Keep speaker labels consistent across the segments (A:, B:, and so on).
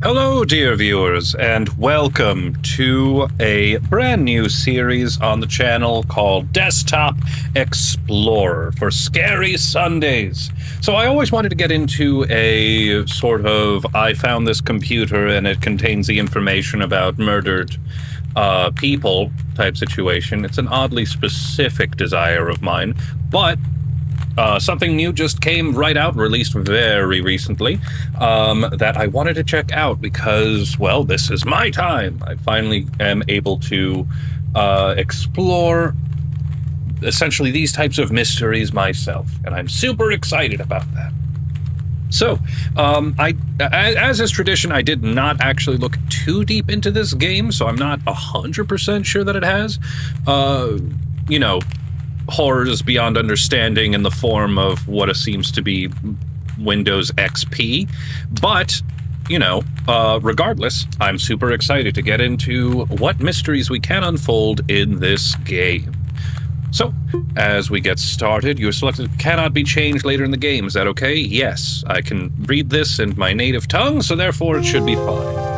A: Hello, dear viewers, and welcome to a brand new series on the channel called Desktop Explorer for Scary Sundays. So I always wanted to get into a sort of, I found this computer and it contains the information about murdered people type situation. It's an oddly specific desire of mine, but something new just came right out, released very recently, that I wanted to check out because, well, this is my time. I finally am able to explore essentially these types of mysteries myself, and I'm super excited about that. So, as is tradition, I did not actually look too deep into this game, so I'm not 100% sure that it has, horrors beyond understanding in the form of what seems to be Windows XP. But, regardless, I'm super excited to get into what mysteries we can unfold in this game. So, as we get started, your selected cannot be changed later in the game. Is that okay? Yes, I can read this in my native tongue, so therefore it should be fine.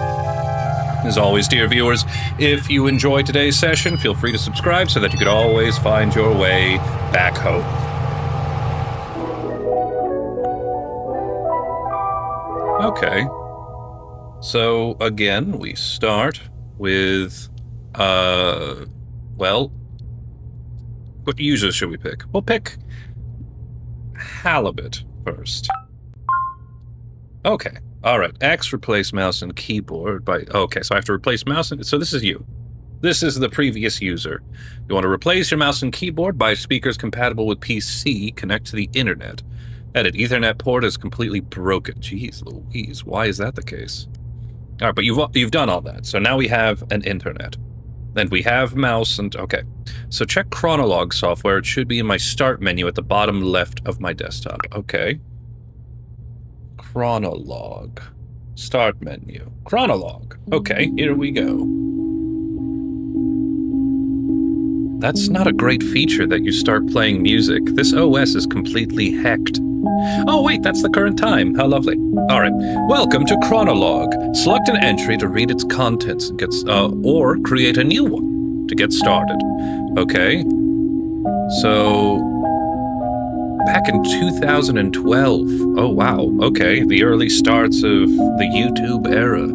A: As always, dear viewers, if you enjoyed today's session, feel free to subscribe so that you could always find your way back home. Okay. So, again, we start with, what users should we pick? We'll pick Halibut first. Okay. All right, X replace mouse and keyboard by... Okay, so I have to replace mouse and... So this is you. This is the previous user. You want to replace your mouse and keyboard by speakers compatible with PC, connect to the internet. Edit, Ethernet port is completely broken. Jeez Louise, why is that the case? All right, but you've done all that, so now we have an internet. Then we have mouse and... Okay, so check Chronolog software. It should be in my start menu at the bottom left of my desktop. Okay. Chronolog. Start menu. Chronolog. Okay, here we go. That's not a great feature that you start playing music. This OS is completely hecked. Oh wait, that's the current time. How lovely. Alright, welcome to Chronolog. Select an entry to read its contents and or create a new one to get started. Okay. So... Back in 2012. Oh, wow. Okay, the early starts of the YouTube era.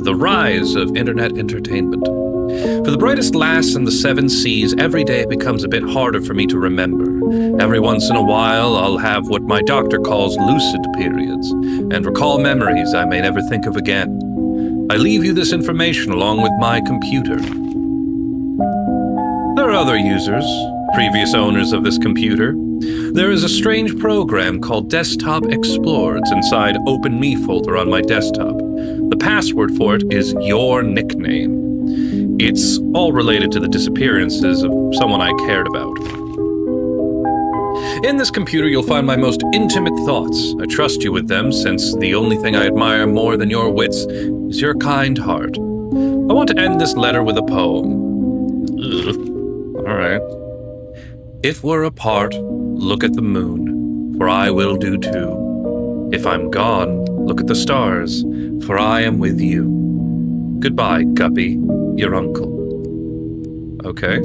A: The rise of internet entertainment. For the brightest lass in the 7 seas, every day becomes a bit harder for me to remember. Every once in a while, I'll have what my doctor calls lucid periods, and recall memories I may never think of again. I leave you this information along with my computer. There are other users, previous owners of this computer. There is a strange program called Desktop Explorer. It's inside Open Me folder on my desktop. The password for it is your nickname. It's all related to the disappearances of someone I cared about. In this computer, you'll find my most intimate thoughts. I trust you with them, since the only thing I admire more than your wits is your kind heart. I want to end this letter with a poem. Ugh. All right. If we're apart, look at the moon, for I will do too. If I'm gone, look at the stars, for I am with you. Goodbye, Guppy, your uncle. Okay.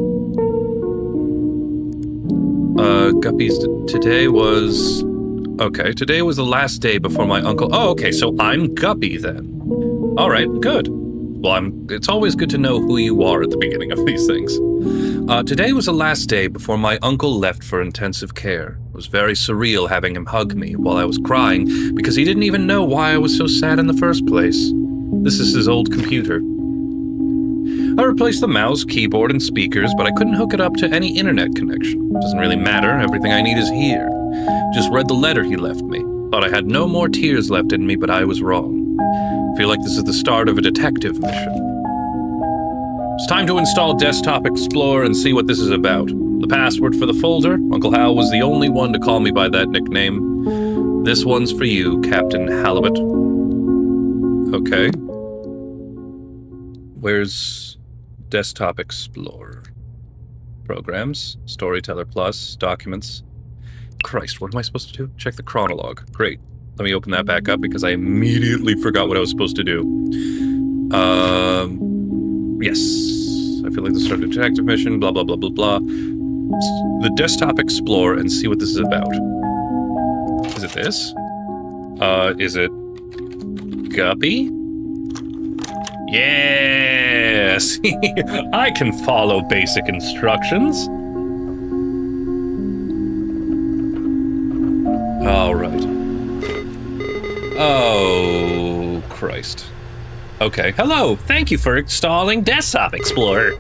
A: Guppy's... Today was the last day before my uncle... Oh, okay, so I'm Guppy then. All right, good. Well, it's always good to know who you are at the beginning of these things. Today was the last day before my uncle left for intensive care. It was very surreal having him hug me while I was crying because he didn't even know why I was so sad in the first place. This is his old computer. I replaced the mouse, keyboard, and speakers, but I couldn't hook it up to any internet connection. Doesn't really matter, everything I need is here. Just read the letter he left me. Thought I had no more tears left in me, but I was wrong. Feel like this is the start of a detective mission. It's time to install Desktop Explorer and see what this is about. The password for the folder, Uncle Hal was the only one to call me by that nickname. This one's for you, Captain Halibut. Okay. Where's Desktop Explorer? Programs, Storyteller Plus, Documents. Christ, what am I supposed to do? Check the Chronolog. Great. Let me open that back up because I immediately forgot what I was supposed to do. Yes. I feel like the start of a detective mission, blah, blah, blah, blah, blah. The desktop explore and see what this is about. Is it this? Is it Guppy? Yes! I can follow basic instructions. All right. Oh, Christ. Okay. Hello. Thank you for installing Desktop Explorer.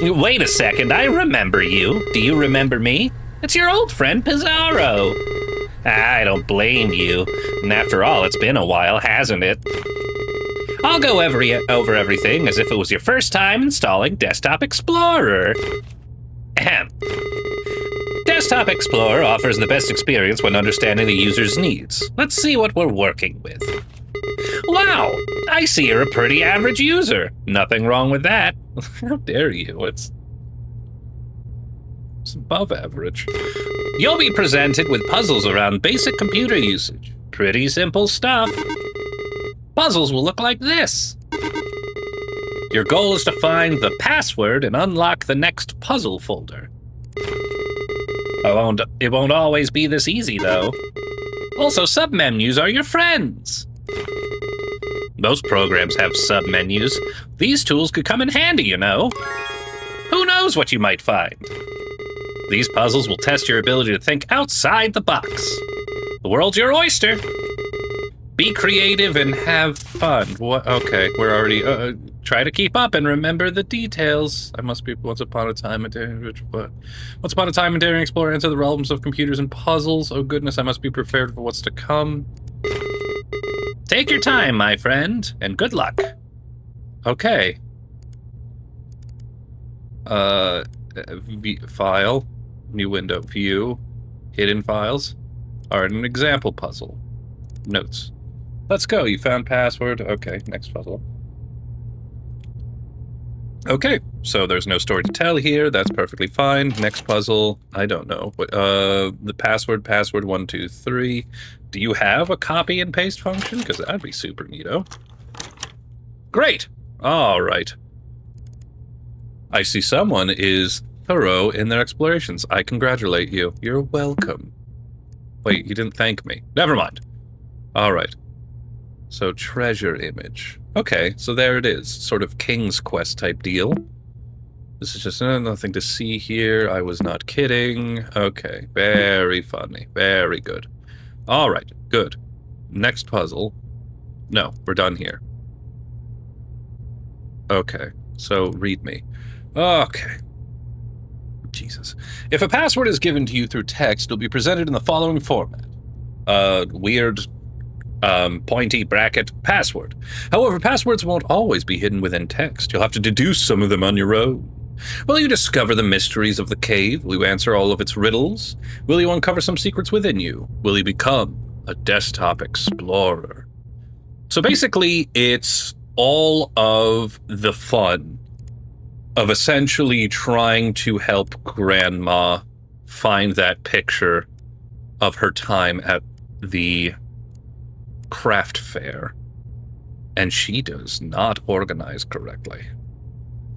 A: Wait a second. I remember you. Do you remember me? It's your old friend Pizarro. I don't blame you. And after all, it's been a while, hasn't it? I'll go over everything as if it was your first time installing Desktop Explorer. Ahem. Desktop Explorer offers the best experience when understanding the user's needs. Let's see what we're working with. Wow, I see you're a pretty average user. Nothing wrong with that. How dare you? It's above average. You'll be presented with puzzles around basic computer usage. Pretty simple stuff. Puzzles will look like this. Your goal is to find the password and unlock the next puzzle folder. It won't always be this easy, though. Also, submenus are your friends. Most programs have submenus. These tools could come in handy, you know. Who knows what you might find? These puzzles will test your ability to think outside the box. The world's your oyster. Be creative and have fun. What? Okay, we're already... try to keep up and remember the details. I must be Once Upon a Time and Daring Explorer into the realms of computers and puzzles. Oh goodness, I must be prepared for what's to come. Take your time, my friend, and good luck. Okay. File, new window, view, hidden files. Alright, an example puzzle. Notes. Let's go. You found password. Okay, next puzzle. Okay, so there's no story to tell here. That's perfectly fine. Next puzzle. I don't know. The password 123. Do you have a copy and paste function? Because that'd be super neato. Great. All right. I see someone is thorough in their explorations. I congratulate you. You're welcome. Wait, you didn't thank me. Never mind. All right. So, treasure image. Okay, so there it is. Sort of King's Quest type deal. This is just nothing to see here. I was not kidding. Okay, very funny. Very good. All right, good. Next puzzle. No, we're done here. Okay, so read me. Okay. Jesus. If a password is given to you through text, it'll be presented in the following format. Weird... pointy bracket password. However, passwords won't always be hidden within text. You'll have to deduce some of them on your own. Will you discover the mysteries of the cave? Will you answer all of its riddles? Will you uncover some secrets within you? Will you become a desktop explorer? So basically, it's all of the fun of essentially trying to help Grandma find that picture of her time at the craft fair, and she does not organize correctly.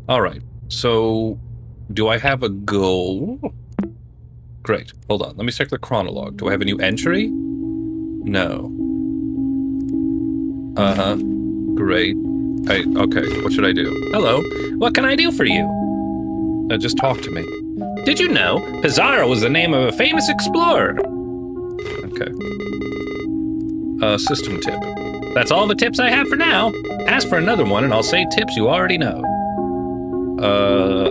A: All right, so do I have a goal? Great, hold on, let me check the chronologue. Do I have a new entry? No. Great. Okay, what should I do? Hello, what can I do for you? Just talk to me. Did you know Pizarro was the name of a famous explorer? Okay. System tip. That's all the tips I have for now. Ask for another one and I'll say tips you already know.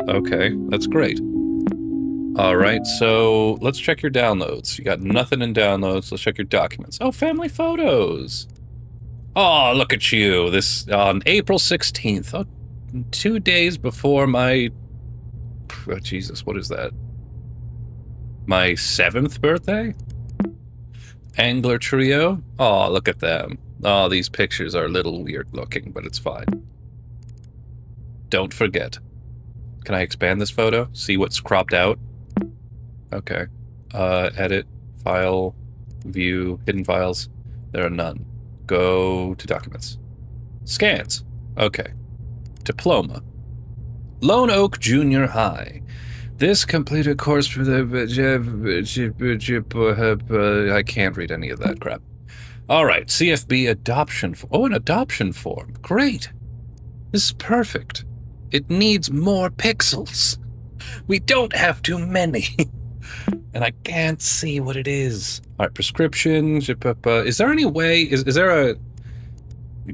A: Okay, that's great. Alright, so let's check your downloads. You got nothing in downloads. Let's check your documents. Oh, family photos. Oh, look at you. This on April 16th. Oh, 2 days before my... Oh, Jesus, what is that? My 7th birthday? Angler trio? Oh, look at them. Oh, these pictures are a little weird looking, but it's fine. Don't forget. Can I expand this photo? See what's cropped out? Okay. Edit, file, view, hidden files. There are none. Go to documents. Scans. Okay. Diploma. Lone Oak Junior High. This completed course for the... I can't read any of that crap. All right, CFB adoption... Oh, an adoption form. Great. This is perfect. It needs more pixels. We don't have too many. And I can't see what it is. All right, prescription. Is there any way... Is there a...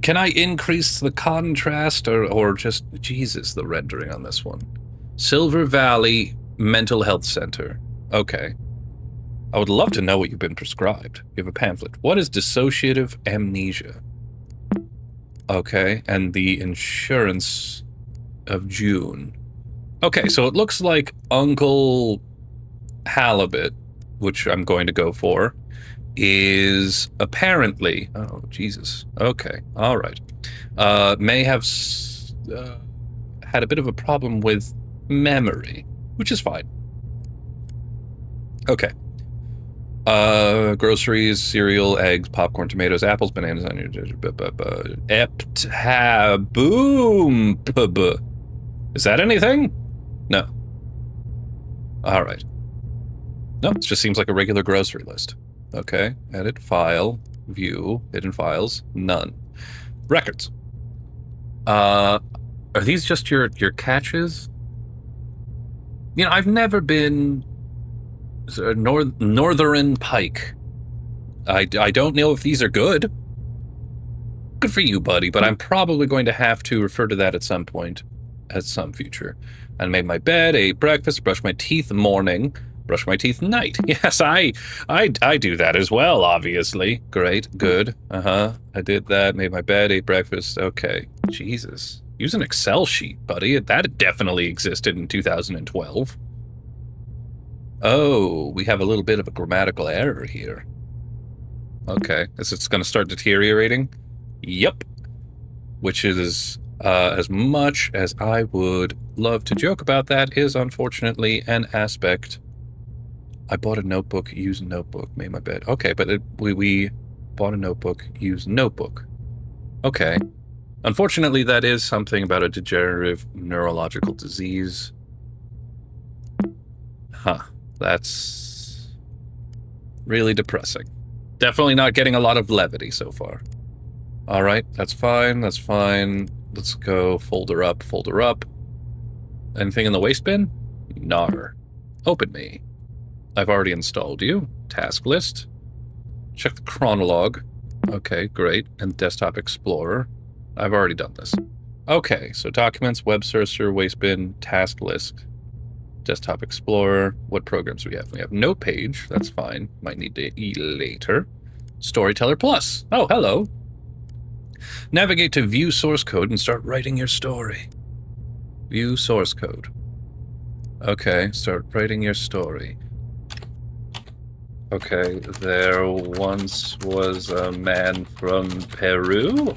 A: Can I increase the contrast or just... Jesus, the rendering on this one. Silver Valley Mental Health Center. Okay. I would love to know what you've been prescribed. You have a pamphlet. What is dissociative amnesia? Okay, and the insurance of June. Okay, so it looks like Uncle Halibut, which I'm going to go for, is apparently... Oh, Jesus. Okay, all right. May have had a bit of a problem with memory, which is fine. Okay. Groceries, cereal, eggs, popcorn, tomatoes, apples, bananas, onions, boom. Is that anything? No. All right. No, it just seems like a regular grocery list. Okay. Edit, file, view, hidden files, none. Records. Are these just your catches? You know, I've never been Northern Pike. I don't know if these are good. Good for you, buddy, but I'm probably going to have to refer to that at some point, at some future. I made my bed, ate breakfast, brushed my teeth morning, brushed my teeth night. Yes, I do that as well, obviously. Great, good. I did that, made my bed, ate breakfast. Okay, Jesus. Use an Excel sheet, buddy. That definitely existed in 2012. Oh, we have a little bit of a grammatical error here. Okay, is it going to start deteriorating? Yep. Which is, as much as I would love to joke about that, is unfortunately an aspect. I bought a notebook, used notebook, made my bed. Okay, but we bought a notebook, used notebook. Okay. Unfortunately, that is something about a degenerative neurological disease. Huh. That's really depressing. Definitely not getting a lot of levity so far. All right, that's fine, that's fine. Let's go folder up, folder up. Anything in the waste bin? Nar. Open me. I've already installed you. Task list. Check the chronologue. Okay, great. And Desktop Explorer. I've already done this. Okay, so documents, web searcher, waste bin, task list, Desktop Explorer. What programs do we have? We have Note Page. That's fine. Might need to eat later. Storyteller Plus. Oh, hello. Navigate to view source code and start writing your story. View source code. Okay, start writing your story. Okay, there once was a man from Peru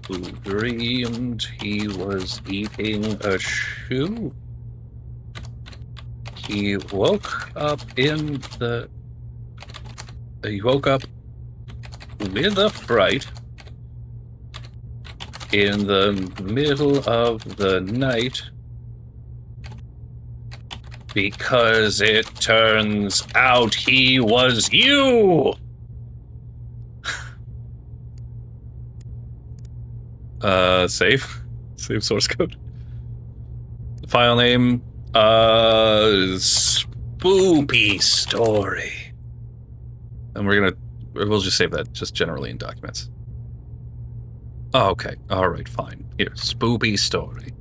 A: who dreamed he was eating a shoe. He woke up with a fright in the middle of the night because it turns out he was you. Save source code. File name, spoopy story. And we'll just save that just generally in documents. Oh, okay. All right, fine. Here, spoopy story.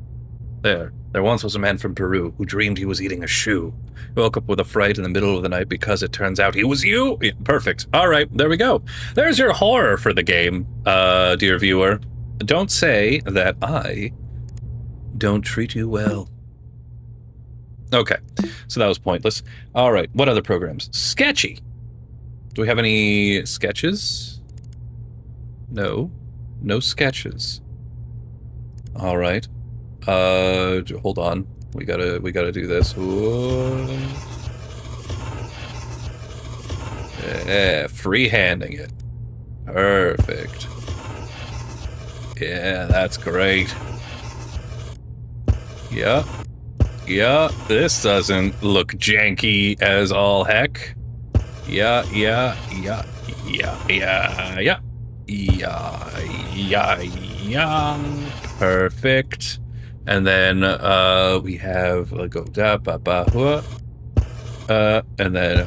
A: There once was a man from Peru who dreamed he was eating a shoe. He woke up with a fright in the middle of the night because it turns out he was you. Yeah, perfect. All right, there we go. There's your horror for the game, dear viewer. Don't say that I don't treat you well. Okay, so that was pointless. All right, what other programs? Sketchy. Do we have any sketches? No sketches. All right. Hold on. We gotta do this. Whoa. Freehanding it. Perfect. Yeah, that's great. Yeah. Yeah, this doesn't look janky as all heck. Yeah. Perfect. And then we have go da ba ba hua. And then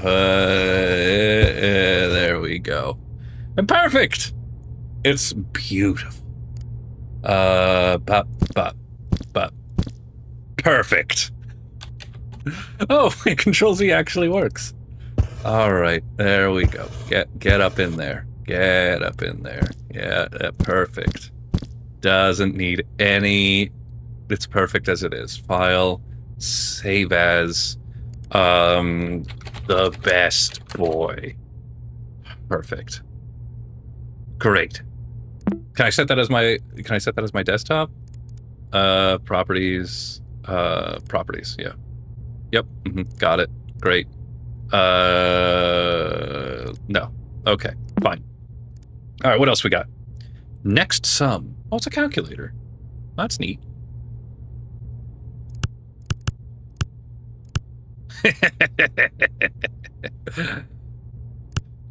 A: there we go. And perfect. It's beautiful. Perfect. Oh, Control Z actually works. All right, there we go. Get up in there. Get up in there. Yeah, perfect. Doesn't need any. It's perfect as it is. File, save as. The best boy. Perfect. Great. Can I set that as my desktop? Properties. Properties, yeah. Yep, got it. Great. No. Okay, fine. All right, what else we got? Next sum. Oh, it's a calculator. That's neat.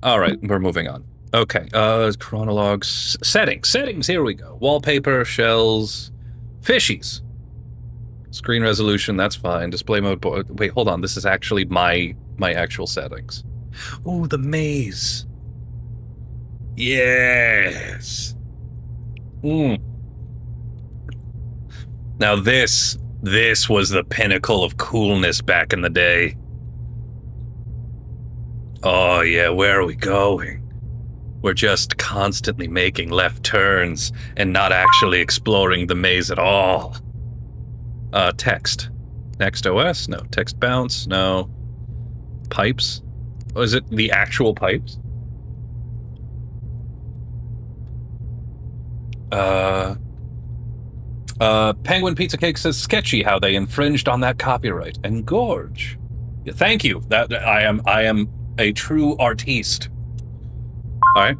A: All right, we're moving on. Okay, chronologues, settings, here we go. Wallpaper, shells, fishies. Screen resolution, that's fine. Display mode, wait, hold on, this is actually my actual settings. Ooh, the maze. Yes. Now this was the pinnacle of coolness back in the day. Oh yeah, where are we going? We're just constantly making left turns and not actually exploring the maze at all. Text. Next OS? No. Text bounce? No. Pipes? Oh, is it the actual pipes? Penguin Pizza Cake says sketchy how they infringed on that copyright. And gorge. Yeah, thank you. That I am a true artiste. All right.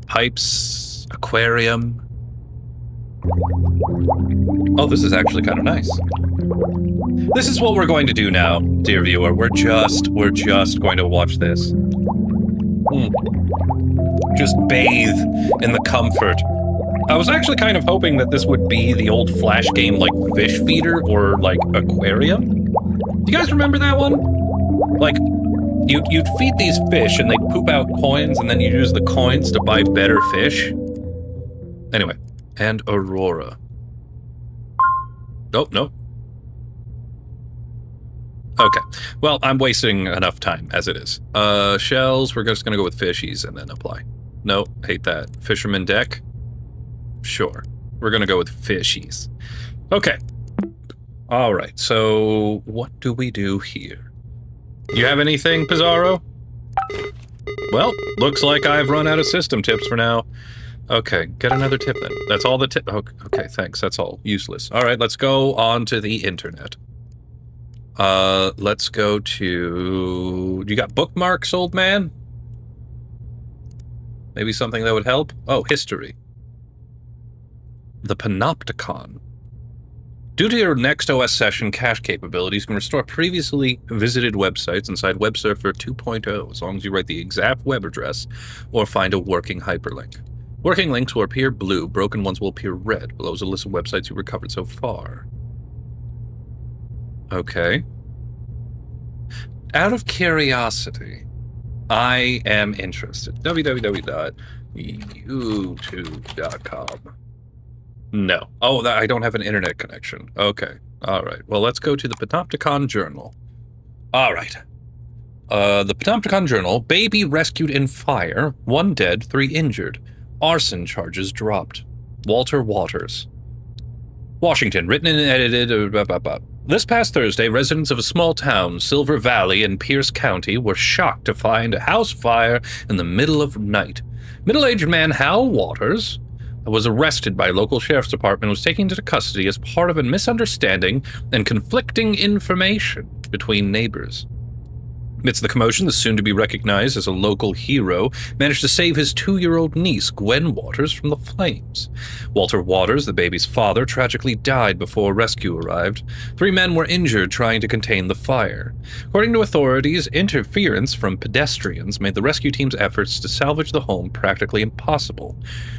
A: Pipes, aquarium. Oh, this is actually kind of nice. This is what we're going to do now, dear viewer. We're just going to watch this. Just bathe in the comfort. I was actually kind of hoping that this would be the old Flash game like Fish Feeder or like Aquarium. Do you guys remember that one? Like, you'd feed these fish and they'd poop out coins and then you'd use the coins to buy better fish. Anyway, and Aurora. Nope. Okay, well, I'm wasting enough time as it is. Shells, we're just gonna go with fishies and then apply. No, hate that. Fisherman deck? Sure, we're gonna go with fishies. Okay. All right, so what do we do here? You have anything, Pizarro? Well, looks like I've run out of system tips for now. Okay, get another tip then. That's all the tip. Okay, thanks. That's all. Useless. All right, let's go on to the internet. Let's go to... You got bookmarks, old man? Maybe something that would help? Oh, history. The Panopticon. Due to your next OS session, cache capabilities can restore previously visited websites inside Web Surfer 2.0 as long as you write the exact web address or find a working hyperlink. Working links will appear blue, broken ones will appear red. Below is a list of websites you've recovered so far. Okay. Out of curiosity, I am interested. www.youtube.com. No. Oh, I don't have an internet connection. Okay. All right. Well, let's go to the Panopticon Journal. All right. The Panopticon Journal. Baby rescued in fire. 1 dead, 3 injured. Arson charges dropped. Walter Waters. Washington. Written and edited. This past Thursday, residents of a small town, Silver Valley in Pierce County, were shocked to find a house fire in the middle of night. Middle-aged man Hal Waters was arrested by local sheriff's department and was taken into custody as part of a misunderstanding and conflicting information between neighbors. Amidst the commotion, the soon-to-be recognized as a local hero managed to save his 2-year-old niece, Gwen Waters, from the flames. Walter Waters, the baby's father, tragically died before rescue arrived. 3 men were injured trying to contain the fire. According to authorities, interference from pedestrians made the rescue team's efforts to salvage the home practically impossible.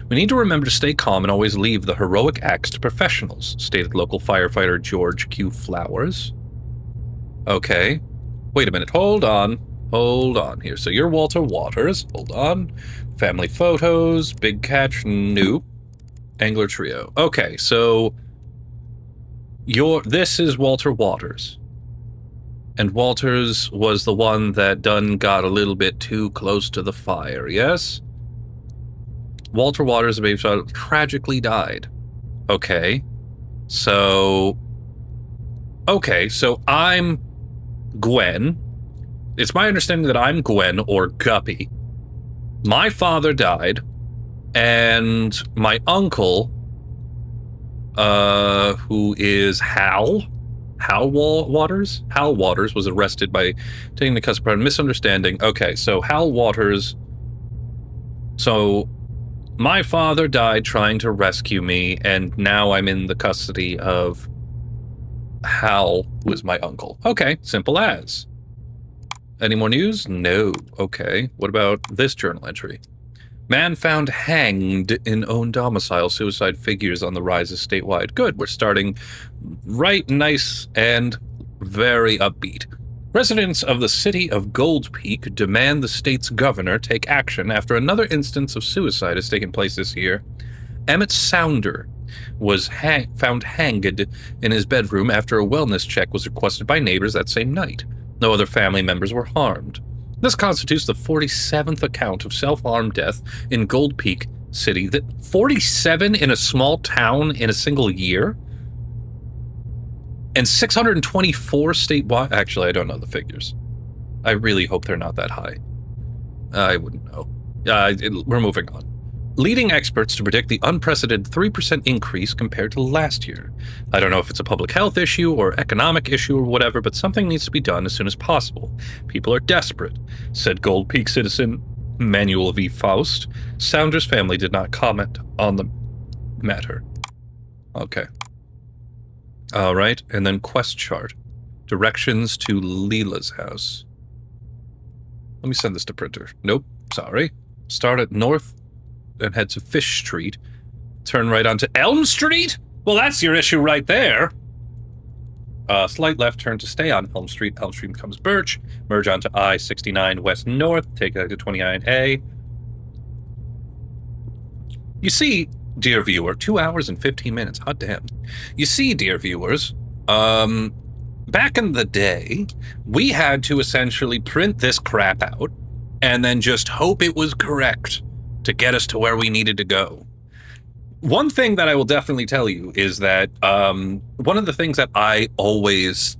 A: We need to remember to stay calm and always leave the heroic acts to professionals, stated local firefighter George Q. Flowers. Okay. Wait a minute, hold on here. So you're Walter Waters, hold on. Family photos, big catch, nope. Angler trio. Okay, so this is Walter Waters. And Walters was the one that done got a little bit too close to the fire, yes? Walter Waters, the baby's father, tragically died. Okay, so I'm Gwen. It's my understanding that I'm Gwen or Guppy. My father died, and my uncle, who is Hal Waters? Hal Waters was arrested by taking the custody of misunderstanding. Okay, so Hal Waters. So my father died trying to rescue me, and now I'm in the custody of Hal, who is my uncle. Okay, simple as. Any more news? No. Okay. What about this journal entry? Man found hanged in own domicile. Suicide figures on the rise statewide. Good. We're starting right nice and very upbeat. Residents of the city of Gold Peak demand the state's governor take action after another instance of suicide has taken place this year. Emmett Sounder was found hanged in his bedroom after a wellness check was requested by neighbors that same night. No other family members were harmed. This constitutes the 47th account of self-harm death in Gold Peak City. 47 in a small town in a single year? And 624 statewide? Actually, I don't know the figures. I really hope they're not that high. I wouldn't know. We're moving on. Leading experts to predict the unprecedented 3% increase compared to last year. I don't know if it's a public health issue or economic issue or whatever, but something needs to be done as soon as possible. People are desperate, said Gold Peak citizen Manuel V. Faust. Sounder's family did not comment on the matter. Okay. All right, and then quest chart. Directions to Leela's house. Let me send this to printer. Nope, sorry. Start at north and head to Fish Street. Turn right onto Elm Street? Well, that's your issue right there. Slight left turn to stay on Elm Street. Elm Street becomes Birch. Merge onto I-69 West North. Take to 29A. You see, dear viewer, 2 hours and 15 minutes. Hot damn. You see, dear viewers, back in the day, we had to essentially print this crap out and then just hope it was correct to get us to where we needed to go. One thing that I will definitely tell you is that one of the things that I always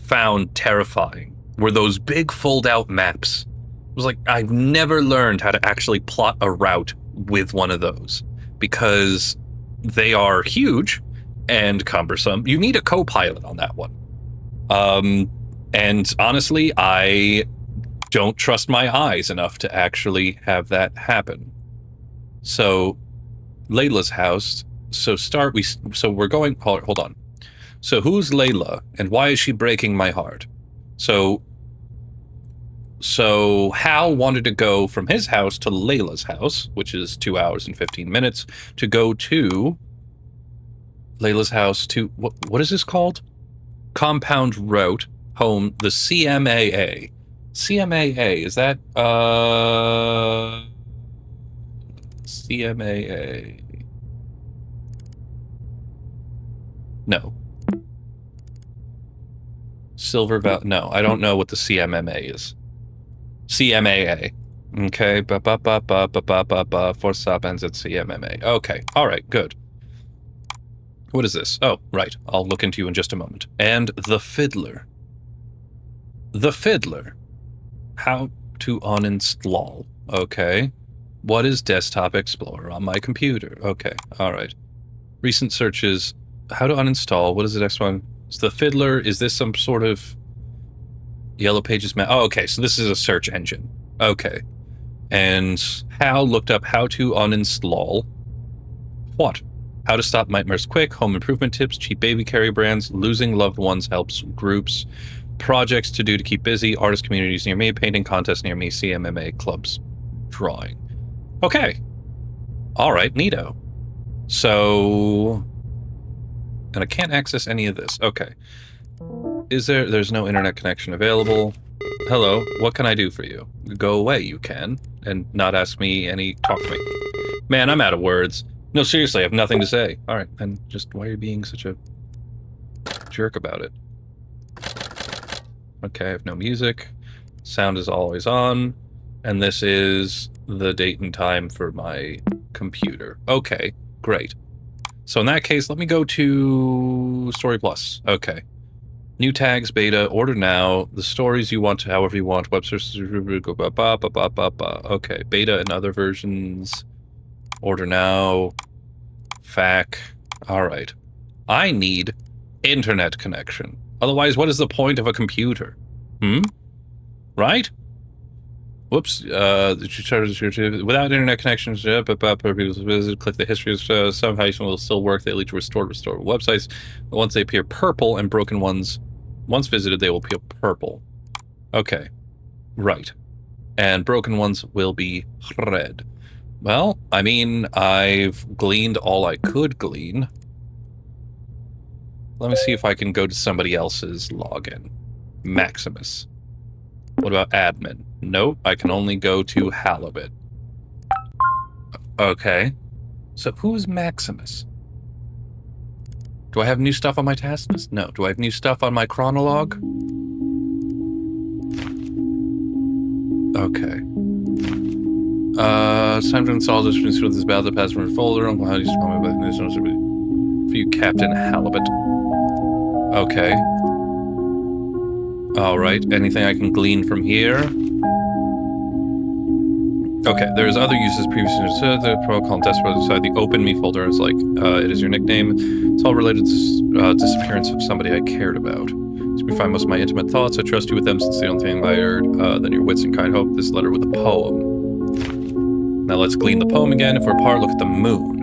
A: found terrifying were those big fold-out maps. It was like, I've never learned how to actually plot a route with one of those because they are huge and cumbersome. You need a co-pilot on that one. And honestly, I don't trust my eyes enough to actually have that happen. So, Layla's house. So we're going. Hold on. So who's Layla, and why is she breaking my heart? So Hal wanted to go from his house to Layla's house, which is 2 hours and 15 minutes, to go to Layla's house to what is this called? Compound Route Home, the CMAA. CMAA, is that CMAA? No. Silver Valley. No, I don't know what the CMMA is. CMAA. Okay. For stop ends at CMMA. Okay. All right. Good. What is this? Oh, right. I'll look into you in just a moment. And the Fiddler. The Fiddler. How to uninstall. Okay. What is Desktop Explorer on my computer? Okay. All right. Recent searches. How to uninstall. What is the next one? It's the Fiddler. Is this some sort of Yellow Pages map. Oh, okay, so this is a search engine. Okay. And Hal looked up how to uninstall what? How to stop nightmares quick, home improvement tips, cheap baby carrier brands, losing loved ones helps groups, projects to do to keep busy, artist communities near me, painting contests near me, CMMA clubs, drawing. Okay. All right, neato. So, and I can't access any of this. Okay. There's no internet connection available. Hello, what can I do for you? Go away, you can, and not ask me talk to me. Man, I'm out of words. No, seriously, I have nothing to say. All right, then just why are you being such a jerk about it? Okay, I have no music. Sound is always on. And this is the date and time for my computer. Okay, great. So in that case, let me go to Story Plus. Okay. New tags, beta, order now. The stories you want, however you want. Web search. Okay, beta and other versions. Order now. FAQ. All right. I need internet connection. Otherwise, what is the point of a computer? Right? Whoops. Without internet connections, click the history. Somehow will still work. They lead to restore websites. Once they appear purple and broken ones, once visited, they will appear purple. Okay. Right. And broken ones will be red. Well, I mean, I've gleaned all I could glean. Let me see if I can go to somebody else's login. Maximus. What about admin? Nope, I can only go to Halibut. Okay. So who's Maximus? Do I have new stuff on my task list? No. Do I have new stuff on my chronologue? Okay. It's time to install this for this battle pass from your folder. I'm glad you spawned me by this for you, Captain Halibut. Okay. Alright, anything I can glean from here? Okay, there's other uses previously. The protocol desperate inside the open me folder is like, it is your nickname. It's all related to disappearance of somebody I cared about. So we find most of my intimate thoughts. I trust you with them since the only thing higher than your wits and kind hope. This letter with a poem. Now let's glean the poem again. If we're apart, look at the moon.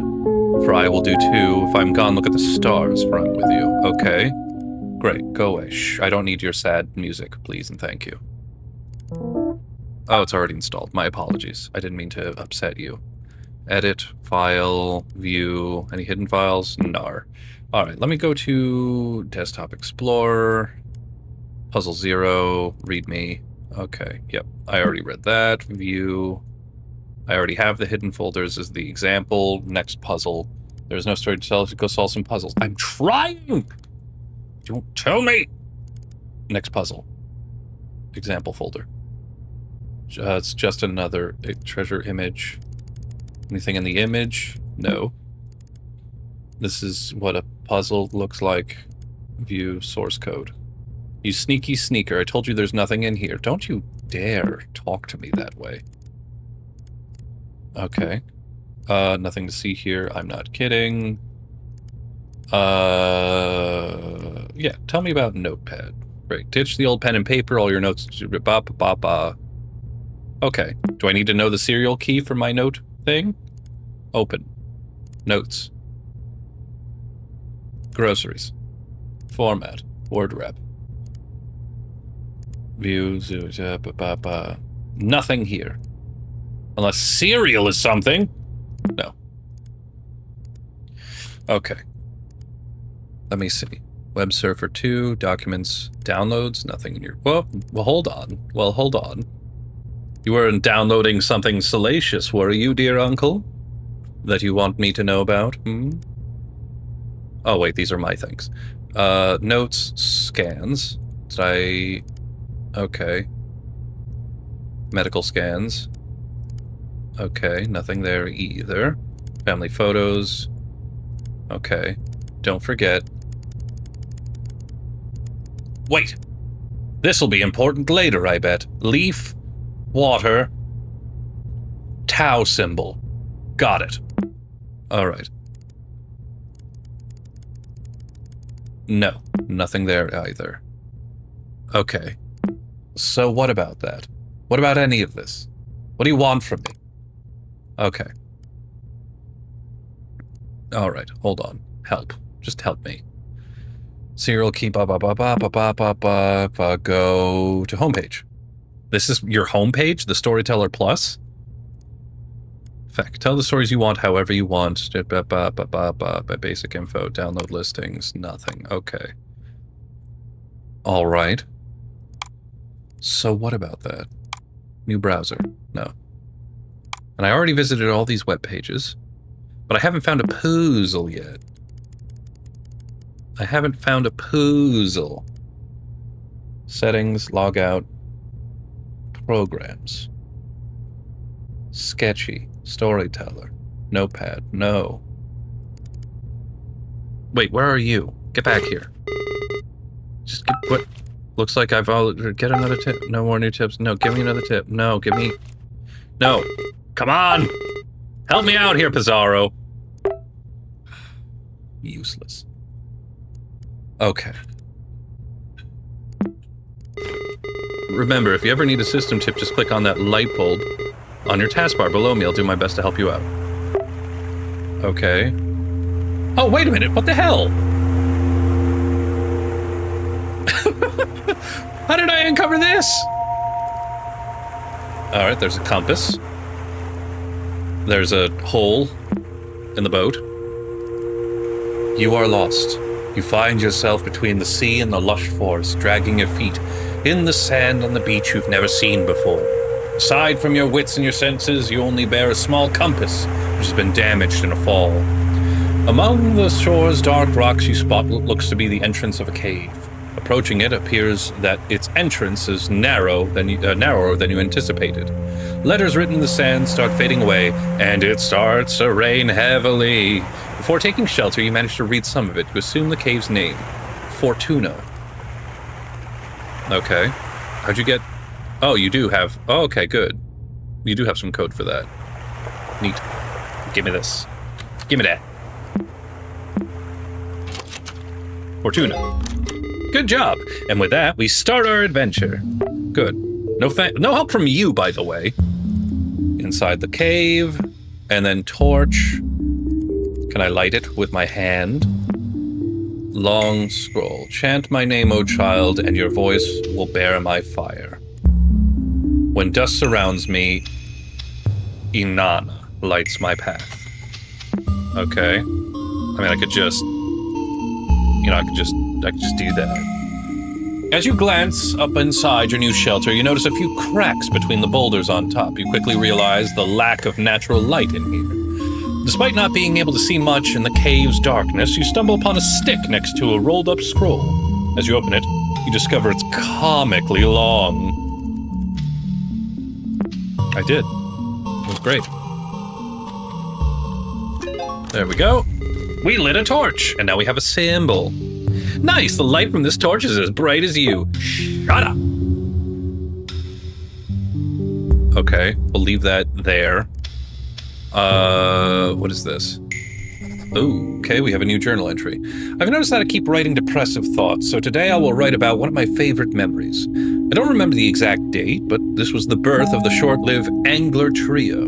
A: For I will do too. If I'm gone, look at the stars, for I'm with you. Okay. Great, go away. Shh, I don't need your sad music, please and thank you. Oh, it's already installed. My apologies. I didn't mean to upset you. Edit, file, view. Any hidden files? Nar. Alright, let me go to Desktop Explorer. Puzzle 0, readme. Okay, yep. I already read that. View. I already have the hidden folders as the example. Next puzzle. There's no story to tell. Go solve some puzzles. I'm trying! Don't tell me! Next puzzle. Example folder. It's just another treasure image. Anything in the image? No. This is what a puzzle looks like. View source code. You sneaky sneaker. I told you there's nothing in here. Don't you dare talk to me that way. Okay. Nothing to see here. I'm not kidding. Yeah, tell me about Notepad. Great. Ditch the old pen and paper, all your notes. Okay. Do I need to know the serial key for my note thing? Open. Notes. Groceries. Format. Word rep. View. Nothing here. Unless cereal is something. No. Okay. Let me see. Web Surfer 2, documents, downloads, nothing in your... Well, hold on. Well, hold on. You weren't downloading something salacious, were you, dear uncle? That you want me to know about? Oh, wait, these are my things. Notes, scans. Did I... Okay. Medical scans. Okay, nothing there either. Family photos. Okay. Don't forget. Wait! This'll be important later, I bet. Leaf, water, tau symbol. Got it. Alright. No, nothing there either. Okay. So what about that? What about any of this? What do you want from me? Okay. Alright, hold on. Help. Just help me. Serial key, go to homepage. This is your homepage, the Storyteller Plus? Feck, tell the stories you want however you want. Basic info, download listings, nothing. Okay. Alright. So what about that? New browser. No. And I already visited all these web pages, but I haven't found a puzzle yet. I haven't found a puzzle. Settings, log out, programs. Sketchy, Storyteller, Notepad, no. Wait, where are you? Get back here. Just get, what? Looks like I've all, get another tip. No more new tips. No, give me another tip. No, give me, no. Come on! Help me out here, Pizarro. Useless. Okay. Remember, if you ever need a system tip, just click on that light bulb on your taskbar below me. I'll do my best to help you out. Okay. Oh, wait a minute. What the hell? How did I uncover this? Alright, there's a compass. There's a hole in the boat. You are lost. You find yourself between the sea and the lush forest, dragging your feet in the sand on the beach you've never seen before. Aside from your wits and your senses, you only bear a small compass, which has been damaged in a fall. Among the shore's dark rocks you spot what looks to be the entrance of a cave. Approaching it appears that its entrance is narrower than you anticipated. Letters written in the sand start fading away, and it starts to rain heavily. Before taking shelter, you manage to read some of it to assume the cave's name, Fortuna. Okay. How'd you get... Oh, you do have... Oh, okay, good. You do have some code for that. Neat. Give me this. Give me that. Fortuna. Good job. And with that, we start our adventure. Good. No help from you, by the way. Inside the cave, and then torch. Can I light it with my hand? Long scroll. Chant my name, O child, and your voice will bear my fire. When dust surrounds me, Inanna lights my path. Okay. I mean, I could just... I could just do that. As you glance up inside your new shelter, you notice a few cracks between the boulders on top. You quickly realize the lack of natural light in here. Despite not being able to see much in the cave's darkness, you stumble upon a stick next to a rolled-up scroll. As you open it, you discover it's comically long. I did. It was great. There we go. We lit a torch, and now we have a symbol. Nice, the light from this torch is as bright as you. Shut up! Okay, we'll leave that there. What is this? Ooh, okay, we have a new journal entry. I've noticed that I keep writing depressive thoughts, so today I will write about one of my favorite memories. I don't remember the exact date, but this was the birth of the short-lived Angler Trio.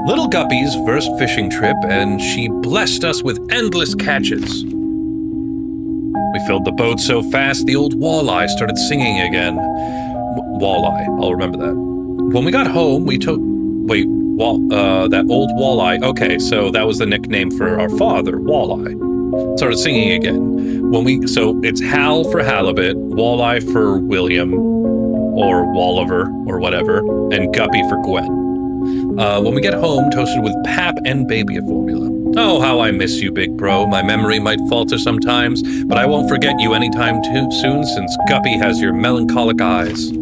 A: Little Guppy's first fishing trip, and she blessed us with endless catches. We filled the boat so fast the old walleye started singing again. Walleye, I'll remember that. When we got home, we took... Wait, that old walleye. Okay, so that was the nickname for our father, Walleye. Started singing again. So it's Hal for halibut, Walleye for William, or Walliver, or whatever, and Guppy for Gwen. When we get home, toasted with pap and baby formula. Oh, how I miss you, big bro. My memory might falter sometimes, but I won't forget you anytime too soon since Guppy has your melancholic eyes.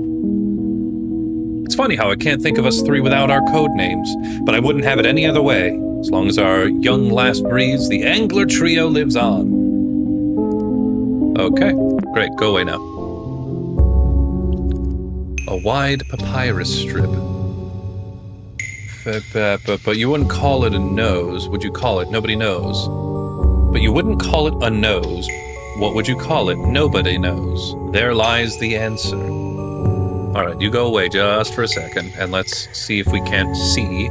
A: It's funny how I can't think of us three without our code names, but I wouldn't have it any other way. As long as our young last breathes, the Angler Trio lives on. Okay, great, go away now. A wide papyrus strip. But you wouldn't call it a nose, would you call it? Nobody knows. But you wouldn't call it a nose. What would you call it? Nobody knows. There lies the answer. All right, you go away just for a second, and let's see if we can't see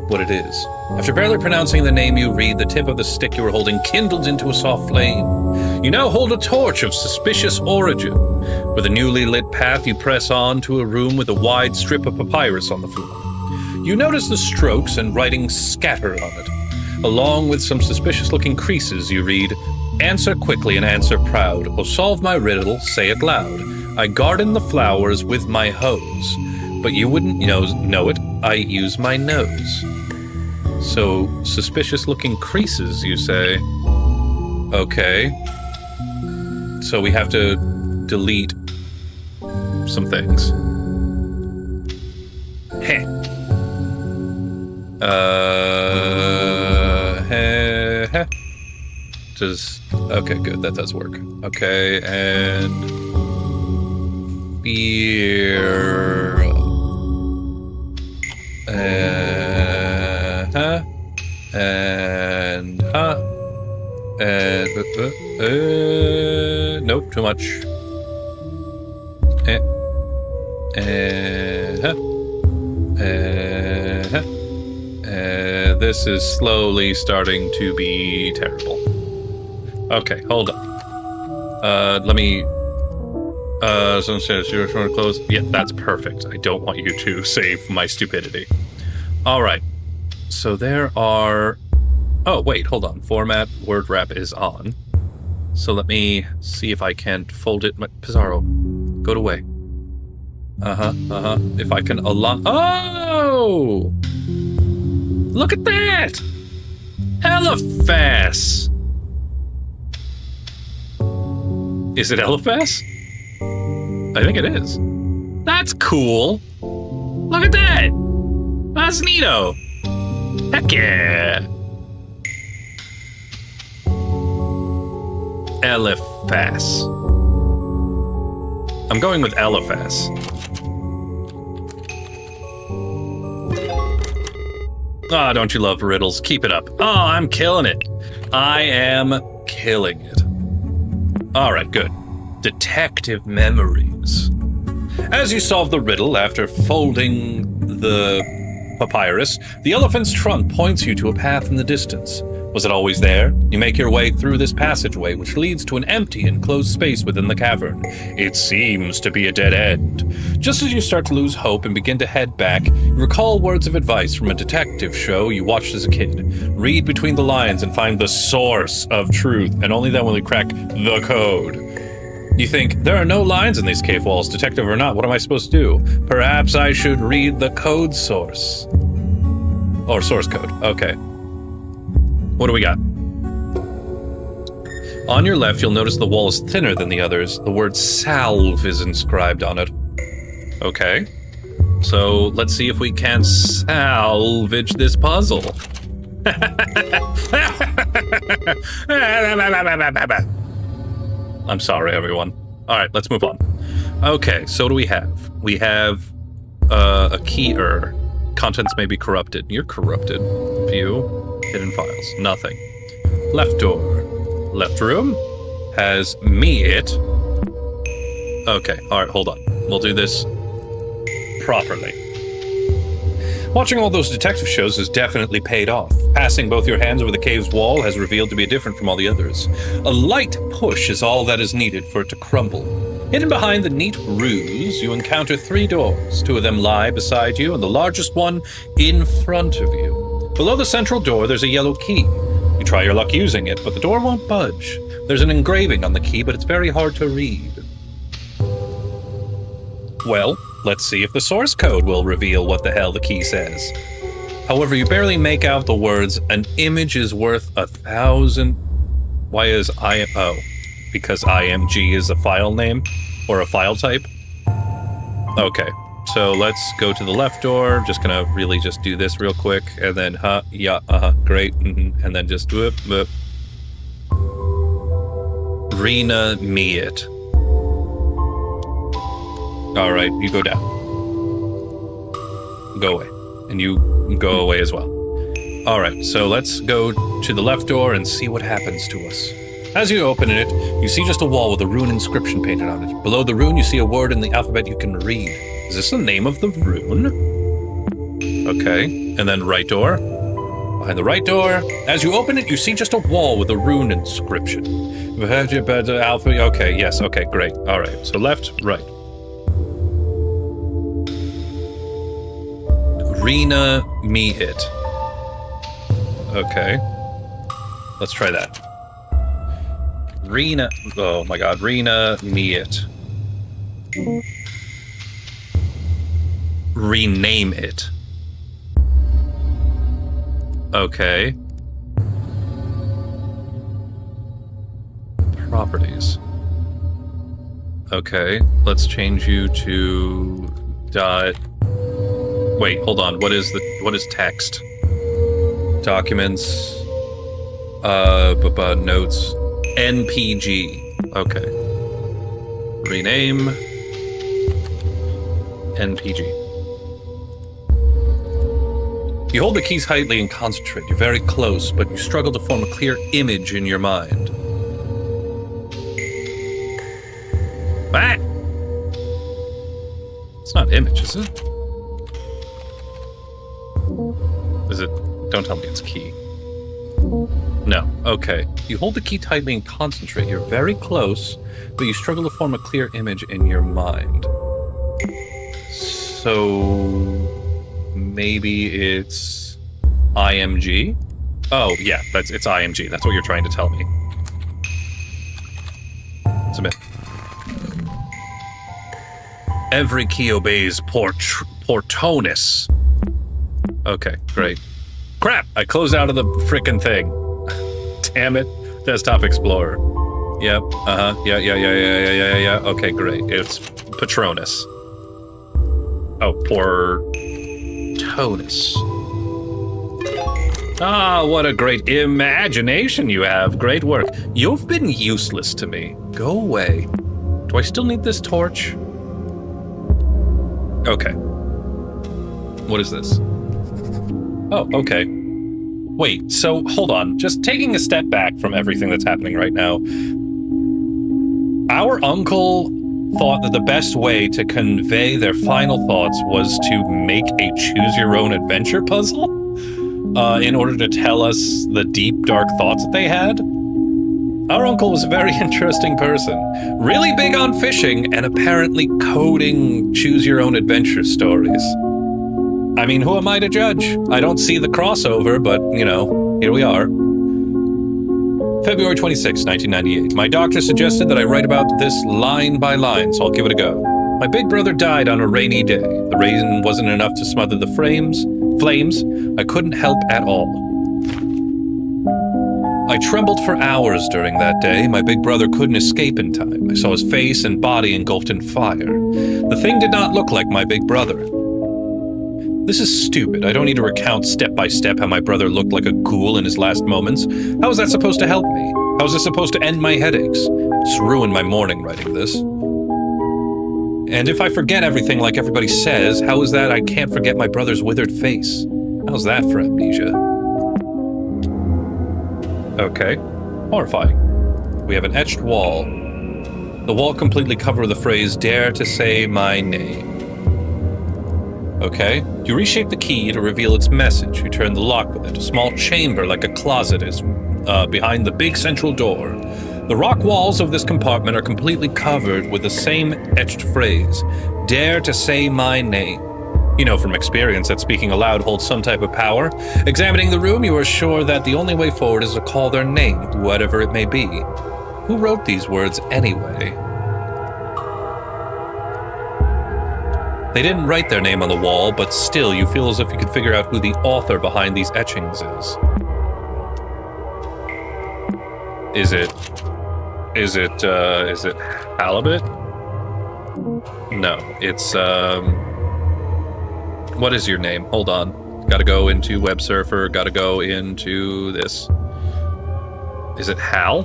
A: what it is. After barely pronouncing the name you read, the tip of the stick you were holding kindles into a soft flame. You now hold a torch of suspicious origin. With a newly lit path, you press on to a room with a wide strip of papyrus on the floor. You notice the strokes and writing scattered on it. Along with some suspicious-looking creases, you read, "Answer quickly and answer proud, or solve my riddle, say it loud. I garden the flowers with my hose, but you wouldn't know it, I use my nose." So, suspicious-looking creases, you say. Okay. So we have to delete some things. Heh. Heh. Okay, good, that does work. Okay, and fear. Nope, too much. This is slowly starting to be terrible. Okay, hold on. Let me. Some says you're trying to close. Yeah, that's perfect. I don't want you to save my stupidity. All right. So there are. Oh, wait, hold on. Format word wrap is on. So let me see if I can fold it. Pizarro, go away. If I can align. Oh! Look at that! Eliphas! Is it Eliphas? I think it is. That's cool. Look at that! That's neato. Heck yeah! Eliphas. I'm going with Eliphas. Ah, oh, don't you love riddles? Keep it up. Oh, I'm killing it. I am killing it. All right, good. Detective memories. As you solve the riddle after folding the papyrus, the elephant's trunk points you to a path in the distance. Was it always there? You make your way through this passageway, which leads to an empty, enclosed space within the cavern. It seems to be a dead end. Just as you start to lose hope and begin to head back, you recall words of advice from a detective show you watched as a kid. Read between the lines and find the source of truth, and only then will you crack the code. You think, there are no lines in these cave walls, detective or not, what am I supposed to do? Perhaps I should read the code source. Or source code, okay. What do we got? On your left, you'll notice the wall is thinner than the others. The word salve is inscribed on it. Okay. So let's see if we can salvage this puzzle. I'm sorry, everyone. All right, let's move on. Okay, so what do we have? We have a key error. Contents may be corrupted. You're corrupted. View. Hidden files. Nothing. Left door. Left room. Has me it. Okay, alright, hold on. We'll do this properly. Watching all those detective shows has definitely paid off. Passing both your hands over the cave's wall has revealed to be different from all the others. A light push is all that is needed for it to crumble. Hidden behind the neat ruse, you encounter 3 doors. 2 of them lie beside you, and the largest one in front of you. Below the central door, there's a yellow key. You try your luck using it, but the door won't budge. There's an engraving on the key, but it's very hard to read. Well, let's see if the source code will reveal what the hell the key says. However, you barely make out the words, an image is worth 1,000... Why is oh, because IMG is a file name? Or a file type? Okay. So let's go to the left door. Just gonna really just do this real quick, and then great, and then just whoop. Rena me it. All right, you go down. Go away, and you go away as well. All right, so let's go to the left door and see what happens to us. As you open it, you see just a wall with a rune inscription painted on it. Below the rune, you see a word in the alphabet you can read. Is this the name of the rune? Okay, and then right door. Behind the right door, as you open it, you see just a wall with a rune inscription. Alpha. Okay, yes, okay, great. All right, so left, right. Rena me it. Okay, let's try that. Rena. Oh my God, Rena me it. Rename it. Okay. Properties. Okay, let's change you to dot. Wait, hold on. What is text? Documents. Notes. NPG. Okay. Rename. NPG. You hold the keys tightly and concentrate. You're very close, but you struggle to form a clear image in your mind. Ah! It's not image, is it? Is it? Don't tell me it's key. No. Okay. You hold the key tightly and concentrate. You're very close, but you struggle to form a clear image in your mind. So... maybe it's IMG? Oh, yeah, it's IMG. That's what you're trying to tell me. Submit. Every key obeys Portonus. Okay, great. Crap! I closed out of the frickin' thing. Damn it. Desktop Explorer. Yep, yeah. Okay, great. It's Patronus. Oh, Portonus. Ah, what a great imagination you have. Great work. You've been useless to me. Go away. Do I still need this torch? Okay. What is this? Oh, okay. Wait, so hold on. Just taking a step back from everything that's happening right now. Our uncle thought that the best way to convey their final thoughts was to make a choose-your-own-adventure puzzle in order to tell us the deep, dark thoughts that they had. Our uncle was a very interesting person, really big on fishing and apparently coding choose-your-own-adventure stories. I mean, who am I to judge? I don't see the crossover, but, you know, here we are. February 26, 1998. My doctor suggested that I write about this line by line, so I'll give it a go. My big brother died on a rainy day. The rain wasn't enough to smother the flames. I couldn't help at all. I trembled for hours during that day. My big brother couldn't escape in time. I saw his face and body engulfed in fire. The thing did not look like my big brother. This is stupid. I don't need to recount step by step how my brother looked like a ghoul in his last moments. How is that supposed to help me? How is this supposed to end my headaches? It's ruined my morning writing this. And if I forget everything like everybody says, how is that I can't forget my brother's withered face? How's that for amnesia? Okay. Horrifying. We have an etched wall. The wall completely covered with the phrase, "Dare to say my name." Okay. You reshape the key to reveal its message. You turn the lock with it. A small chamber like a closet is behind the big central door. The rock walls of this compartment are completely covered with the same etched phrase, "Dare to say my name." You know from experience that speaking aloud holds some type of power. Examining the room, you are sure that the only way forward is to call their name, whatever it may be. Who wrote these words anyway? They didn't write their name on the wall, but still you feel as if you could figure out who the author behind these etchings is. Is it halibut? No, it's, what is your name? Hold on. Gotta go into Web Surfer, gotta go into this. Is it Hal?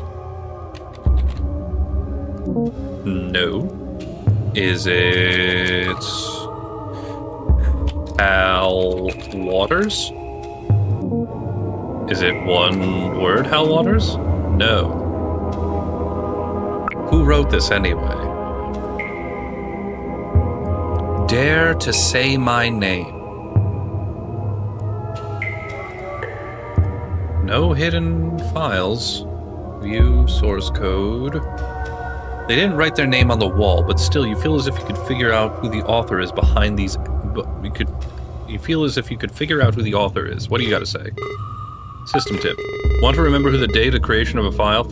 A: No. Is it Hal Waters? Is it one word, Hal Waters? No. Who wrote this anyway? dare to say my name. No hidden files. View source code. They didn't write their name on the wall, but still, you feel as if you could figure out who the author is behind these. You feel as if you could figure out who the author is. What do you got to say? System tip. Want to remember who the date of creation of a file?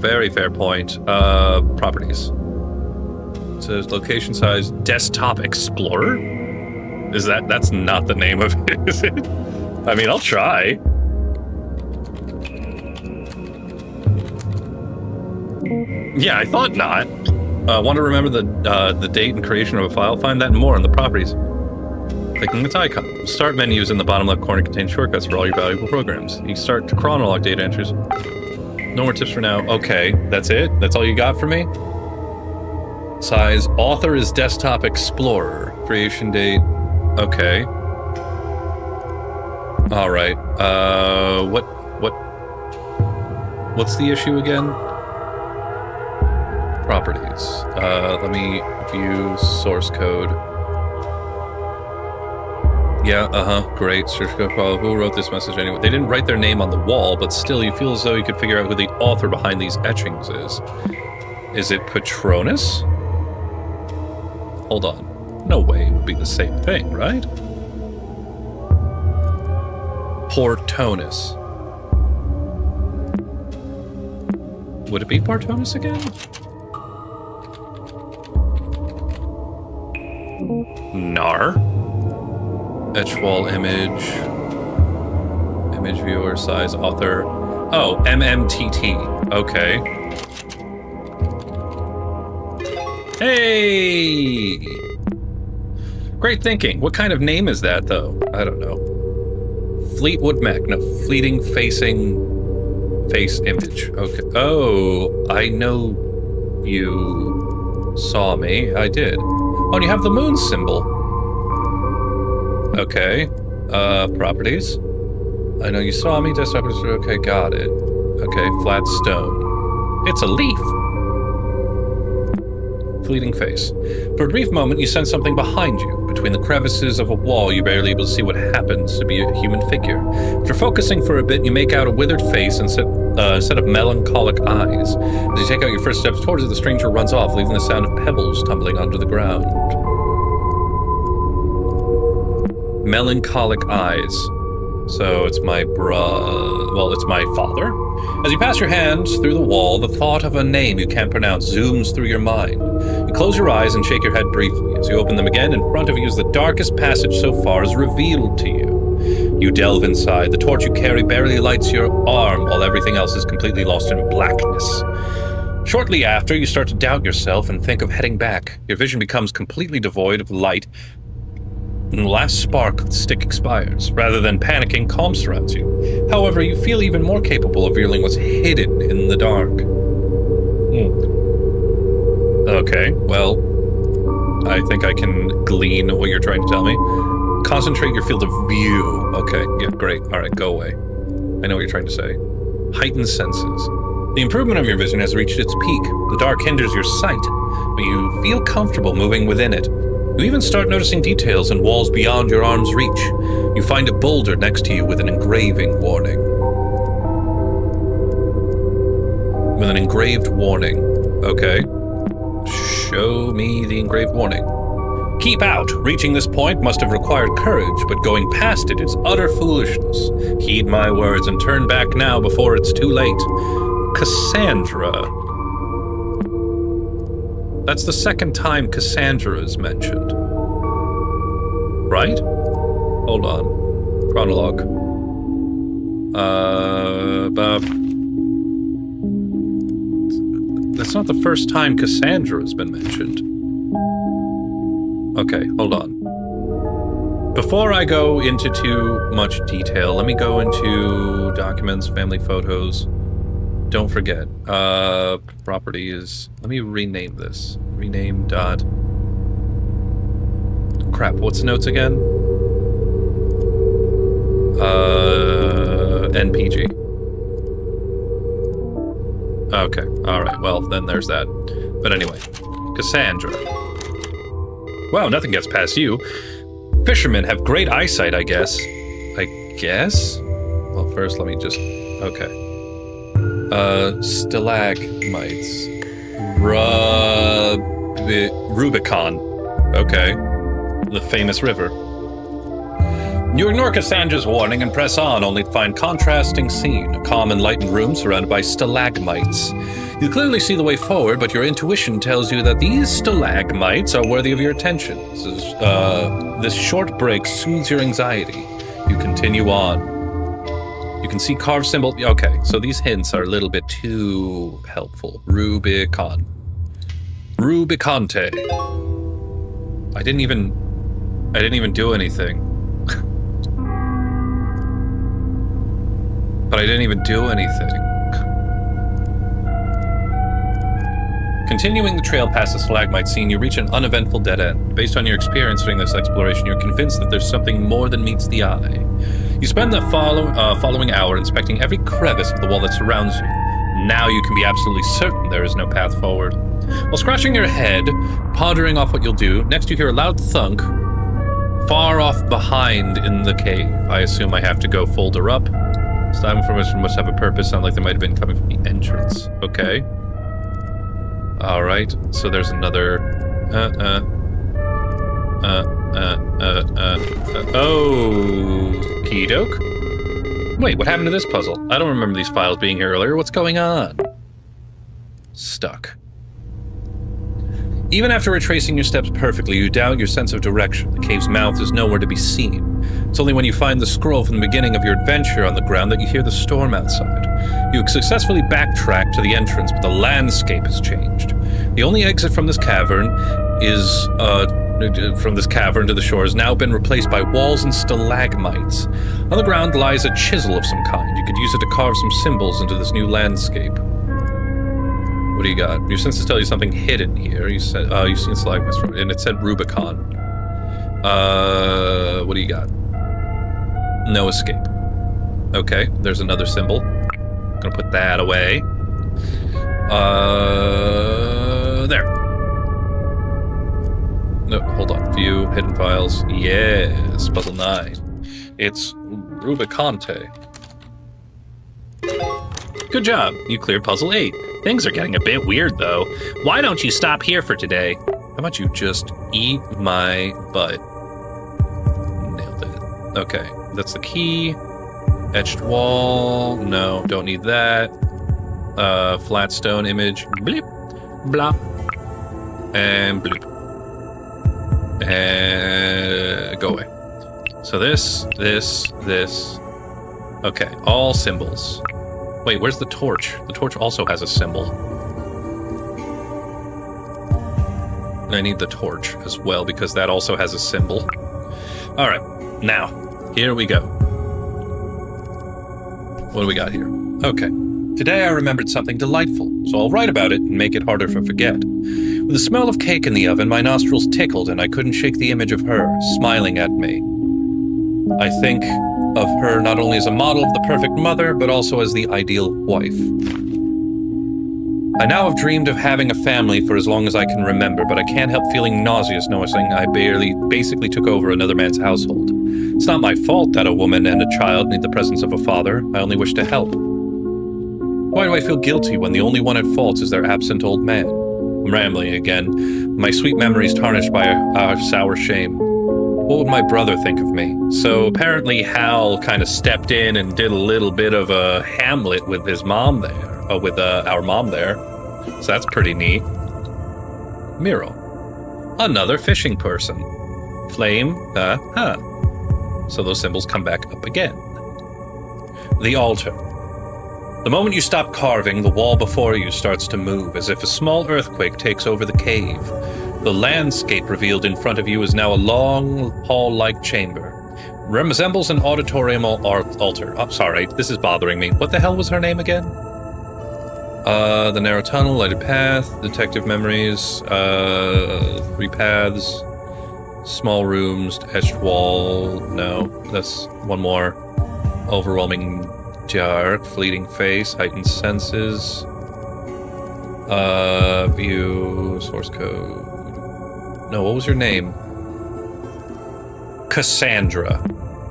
A: Very fair point. Properties. It says location size, desktop explorer? That's not the name of it, is it? I mean, I'll try. Yeah, I thought not. Want to remember the date and creation of a file? Find that and more in the properties. Clicking its icon. Start menus in the bottom left corner contain shortcuts for all your valuable programs. You start to chronolog data entries. No more tips for now. Okay, that's it? That's all you got for me? Size, author is Desktop Explorer. Creation date, okay. All right, what's the issue again? Properties. Let me view source code. Yeah, great. Search code follow. Who wrote this message anyway? They didn't write their name on the wall, but still you feel as though you could figure out who the author behind these etchings is. Is it Patronus? Hold on. No way it would be the same thing, right? Portonus. Would it be Portonus again? Nar. Etch wall image. Image viewer size author. Oh, MMTT. Okay. Hey! Great thinking. What kind of name is that, though? I don't know. Fleetwood Mac. No, fleeting facing face image. Okay. Oh, I know you saw me. I did. Oh, and you have the moon symbol. Okay. Properties. I know you saw me. Desktop. Okay, got it. Okay, flat stone. It's a leaf. Fleeting face. For a brief moment, you sense something behind you. Between the crevices of a wall, you're barely able to see what happens to be a human figure. After focusing for a bit, you make out a withered face and set of melancholic eyes. As you take out your first steps towards it, the stranger runs off, leaving the sound of pebbles tumbling onto the ground. Melancholic eyes. So it's my it's my father. As you pass your hands through the wall, the thought of a name you can't pronounce zooms through your mind. You close your eyes and shake your head briefly. As you open them again, in front of you is the darkest passage so far is revealed to you. You delve inside. The torch you carry barely lights your arm, while everything else is completely lost in blackness. Shortly after, you start to doubt yourself and think of heading back. Your vision becomes completely devoid of light, and the last spark of the stick expires. Rather than panicking, calm surrounds you. However, you feel even more capable of revealing what's hidden in the dark. Okay, well, I think I can glean what you're trying to tell me. Concentrate your field of view. Okay, yeah, great. All right, go away. I know what you're trying to say. Heightened senses. The improvement of your vision has reached its peak. The dark hinders your sight, but you feel comfortable moving within it. You even start noticing details in walls beyond your arm's reach. You find a boulder next to you with an engraving warning. With an engraved warning. Okay. Show me the engraved warning. Keep out. Reaching this point must have required courage, but going past it is utter foolishness. Heed my words and turn back now before it's too late. Cassandra. That's the second time Cassandra is mentioned. Right? Hold on. Chronolog. That's not the first time Cassandra has been mentioned. Okay, hold on. Before I go into too much detail, let me go into documents, family photos. Don't forget, property is, let me rename this. Rename dot, crap, what's the notes again? NPG. Okay, alright, well, then there's that. But anyway, Cassandra. Wow, nothing gets past you. Fishermen have great eyesight, I guess. I guess? Well, first let me just... Okay. Stalagmites. Rubicon. Okay. The famous river. You ignore Cassandra's warning and press on, only to find contrasting scene. A calm, enlightened room surrounded by stalagmites. You clearly see the way forward, but your intuition tells you that these stalagmites are worthy of your attention. This short break soothes your anxiety. You continue on. You can see carved symbol. Okay, so these hints are a little bit too helpful. Rubicon. Rubicante. I didn't even do anything. But I didn't even do anything. Continuing the trail past the stalagmite scene, you reach an uneventful dead end. Based on your experience during this exploration, you're convinced that there's something more than meets the eye. You spend the following hour inspecting every crevice of the wall that surrounds you. Now you can be absolutely certain there is no path forward. While scratching your head, pondering off what you'll do, next you hear a loud thunk far off behind in the cave. I assume I have to go folder up. This time information must have a purpose. Sound like they might have been coming from the entrance. Okay. Alright, so there's another... Okey doke. Wait, what happened to this puzzle? I don't remember these files being here earlier. What's going on? Stuck. Even after retracing your steps perfectly, you doubt your sense of direction. The cave's mouth is nowhere to be seen. It's only when you find the scroll from the beginning of your adventure on the ground that you hear the storm outside. You successfully backtrack to the entrance, but the landscape has changed. The only exit from this cavern is, to the shore has now been replaced by walls and stalagmites. On the ground lies a chisel of some kind. You could use it to carve some symbols into this new landscape. What do you got? Your senses tell you something hidden here. You said, you've seen stalagmites from, and it said Rubicon. What do you got? No escape. Okay, there's another symbol. Gonna put that away. There. No, hold on. View, hidden files. Yes, puzzle 9. It's Rubicante. Good job. You cleared puzzle 8. Things are getting a bit weird, though. Why don't you stop here for today? How about you just eat my butt? Nailed it. Okay, that's the key. Etched wall. No, don't need that. Flat stone image. Bleep. Blop. And bleep. And go away. So this. Okay, all symbols. Wait, where's the torch? The torch also has a symbol. And I need the torch as well because that also has a symbol. Alright, now, here we go. What do we got here? Okay. Today I remembered something delightful, so I'll write about it and make it harder to forget. With the smell of cake in the oven, my nostrils tickled and I couldn't shake the image of her, smiling at me. I think of her not only as a model of the perfect mother, but also as the ideal wife. I now have dreamed of having a family for as long as I can remember, but I can't help feeling nauseous knowing I basically took over another man's household. It's not my fault that a woman and a child need the presence of a father. I only wish to help. Why do I feel guilty when the only one at fault is their absent old man? I'm rambling again, my sweet memories tarnished by a sour shame. What would my brother think of me? So apparently Hal kind of stepped in and did a little bit of a Hamlet with his mom there, with our mom there. So that's pretty neat. Miro. Another fishing person. Flame, So those symbols come back up again. The altar. The moment you stop carving, the wall before you starts to move, as if a small earthquake takes over the cave. The landscape revealed in front of you is now a long, hall-like chamber. Resembles an auditorium altar. Oh, sorry, this is bothering me. What the hell was her name again? The narrow tunnel, lighted path, detective memories, 3 paths, small rooms, etched wall. No, that's one more. Overwhelming dark, fleeting face, heightened senses. View source code. No, what was your name? Cassandra.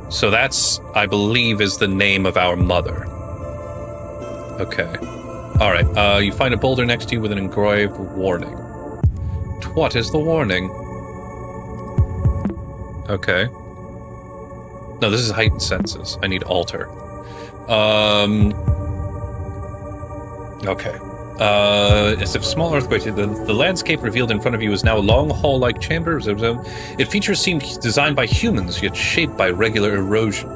A: So that's, I believe, is the name of our mother. Okay. All right. You find a boulder next to you with an engraved warning. What is the warning? Okay. No, this is heightened senses. I need alter. Okay. As if small earthquake, the landscape revealed in front of you is now a long hall-like chamber. It features scenes designed by humans, yet shaped by regular erosion.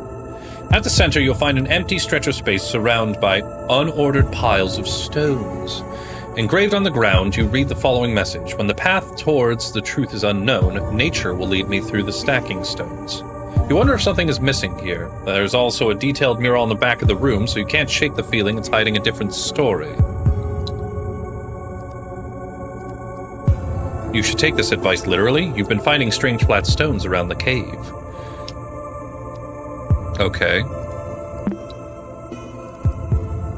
A: At the center, you'll find an empty stretch of space surrounded by unordered piles of stones. Engraved on the ground, you read the following message. When the path towards the truth is unknown, nature will lead me through the stacking stones. You wonder if something is missing here. There's also a detailed mural on the back of the room, so you can't shake the feeling it's hiding a different story. You should take this advice literally. You've been finding strange flat stones around the cave. Okay.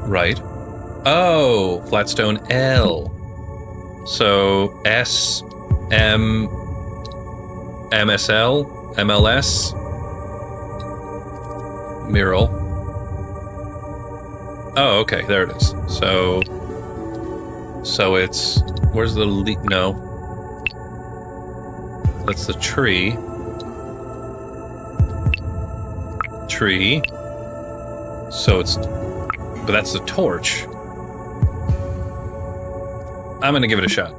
A: Right. Oh, flatstone L. So S, M, MSL, MLS, mural. Oh, okay, there it is. So it's, where's the no. That's the tree. Tree. So it's, but that's the torch. I'm gonna give it a shot.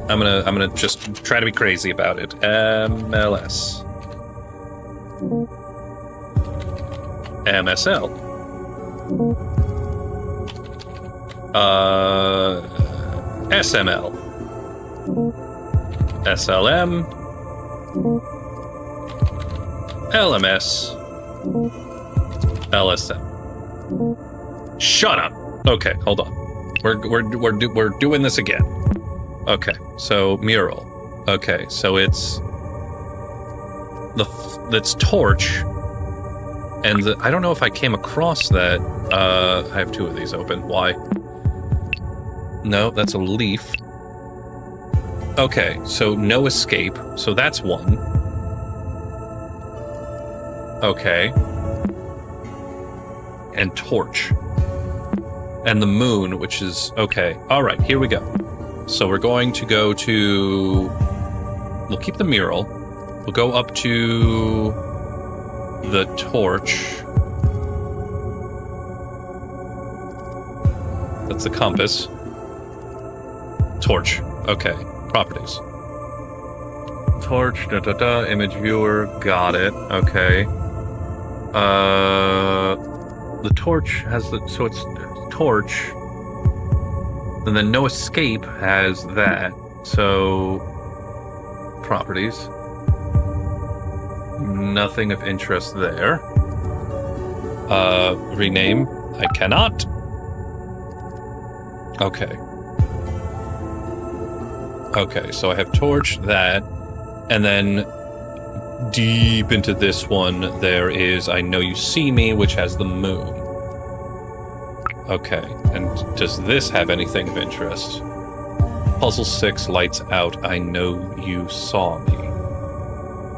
A: I'm gonna just try to be crazy about it. MLS. MSL. SML. SLM. LMS. LSM. Shut up. Okay, hold on. We're doing this again. Okay, so mural. Okay, so it's that's torch, and I don't know if I came across that. I have two of these open. Why? No, that's a leaf. Okay, so no escape. So that's one. Okay. And torch. And the moon, which is... Okay. All right, here we go. So we're going to go to... We'll keep the mural. We'll go up to the torch. That's the compass. Torch. Okay. Properties. Torch, image viewer, got it. Okay. The torch has the, so it's torch, and then no escape has that, so properties. Nothing of interest there. Rename, I cannot. Okay. Okay, so I have torch, that, and then deep into this one, there is I Know You See Me, which has the moon. Okay, and does this have anything of interest? Puzzle 6, lights out, I Know You Saw Me.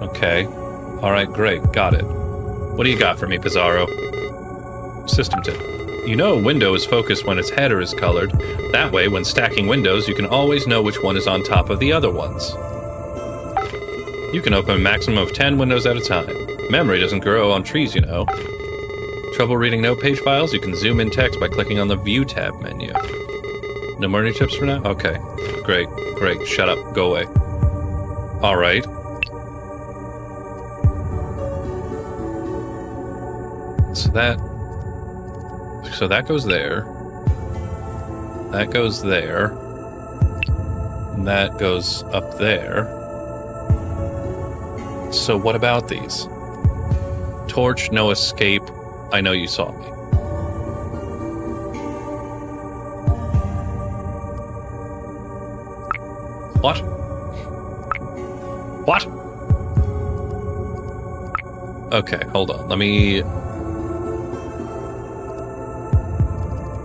A: Okay, alright, great, got it. What do you got for me, Pizarro? System tip. You know a window is focused when its header is colored. That way, when stacking windows, you can always know which one is on top of the other ones. You can open a maximum of 10 windows at a time. Memory doesn't grow on trees, you know. Trouble reading note page files? You can zoom in text by clicking on the View tab menu. No more new tips for now? Okay. Great. Great. Shut up. Go away. Alright. So that goes there. That goes there. And that goes up there. So what about these? Torch, no escape, I Know You Saw Me. What? What? Okay, hold on. Let me...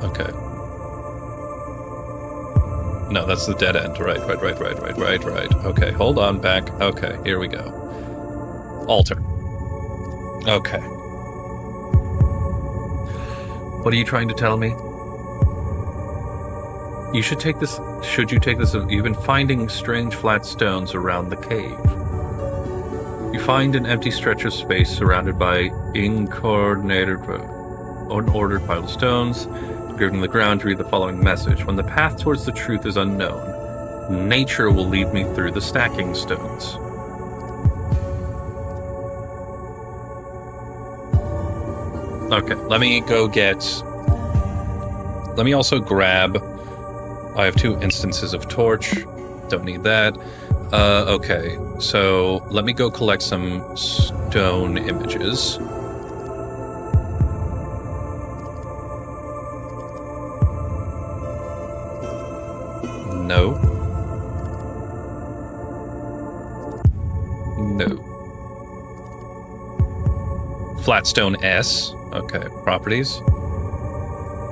A: Okay. No, that's the dead end. Right. Okay, hold on, back. Okay, here we go. Altar. Okay. What are you trying to tell me? You should take this... Should you take this... You've been finding strange flat stones around the cave. You find an empty stretch of space surrounded by unordered pile of stones. Engraved in the ground, read the following message. When the path towards the truth is unknown, nature will lead me through the stacking stones. Okay, let me go get... Let me also grab... I have 2 instances of torch. Don't need that. Okay, so let me go collect some stone images. No. No. Flatstone S. Okay, properties.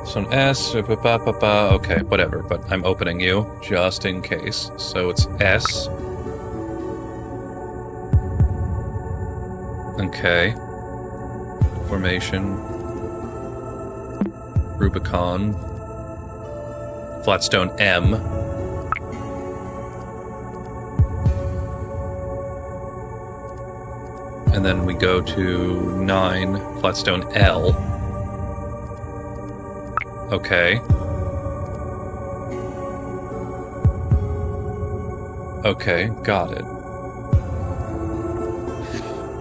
A: Stone S. Okay, whatever, but I'm opening you just in case. So it's S. Okay. Formation. Rubicon. Flatstone M. And then we go to 9, Flatstone L. Okay. Okay, got it.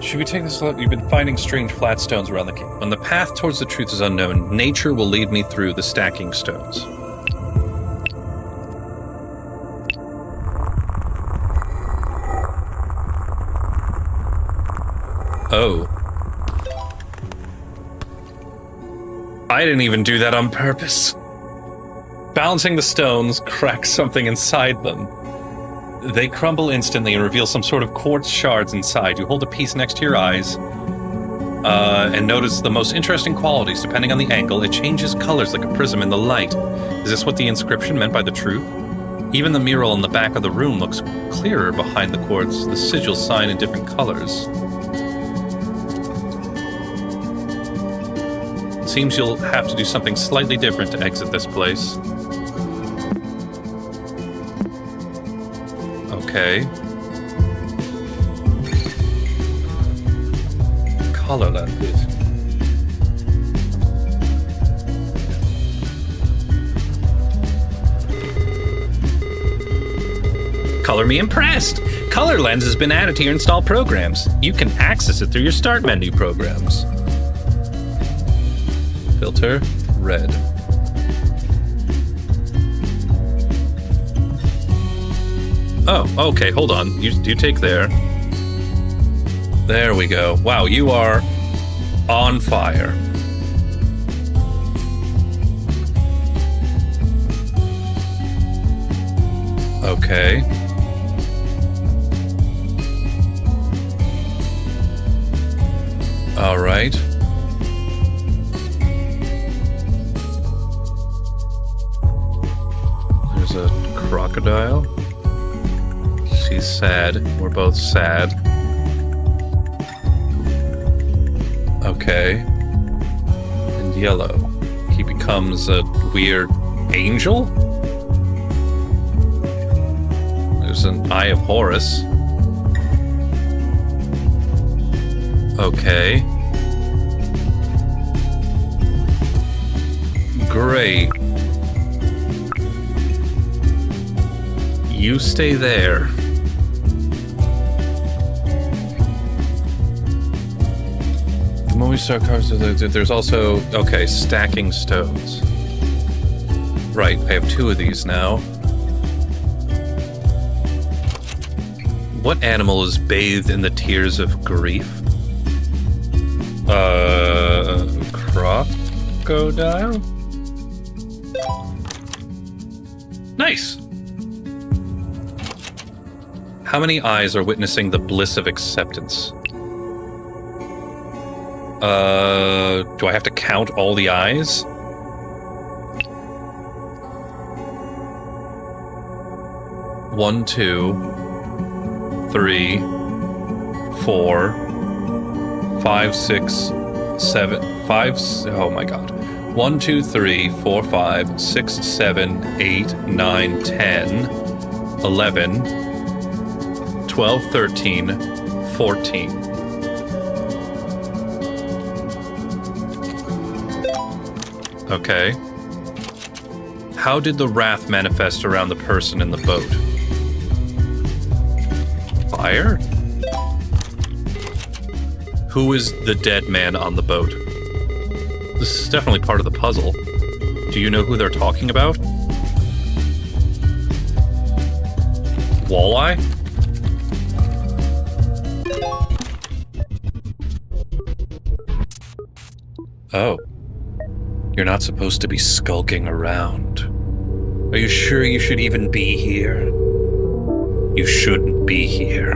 A: Should we take this? You've been finding strange flat stones around the cave. When the path towards the truth is unknown, nature will lead me through the stacking stones. Oh. I didn't even do that on purpose. Balancing the stones cracks something inside them. They crumble instantly and reveal some sort of quartz shards inside. You hold a piece next to your eyes and notice the most interesting qualities. Depending on the angle, it changes colors like a prism in the light. Is this what the inscription meant by the truth? Even the mural in the back of the room looks clearer behind the quartz, the sigil sign in different colors. Seems you'll have to do something slightly different to exit this place. Okay. Color lens, please. Color me impressed! Color lens has been added to your installed programs. You can access it through your start menu programs. Filter, red. Oh, okay, hold on. You take there. There we go. Wow, you are on fire. Okay. All right. There's a crocodile. She's sad. We're both sad. Okay. And yellow. He becomes a weird angel? There's an Eye of Horus. Okay. Great. You stay there. When we start cars, there's also... Okay, stacking stones. Right, I have 2 of these now. What animal is bathed in the tears of grief? Crocodile? Nice! How many eyes are witnessing the bliss of acceptance? Do I have to count all the eyes? 1, 2, 3, 4, 5, 6, 7, 5. Oh my god. 1, 2, 3, 4, 5, 6, 7, 8, 9, 10, 11, 12, 13, 14. Okay. How did the wrath manifest around the person in the boat? Fire? Who is the dead man on the boat? This is definitely part of the puzzle. Do you know who they're talking about? Walleye? Oh. You're not supposed to be skulking around. Are you sure you should even be here? You shouldn't be here.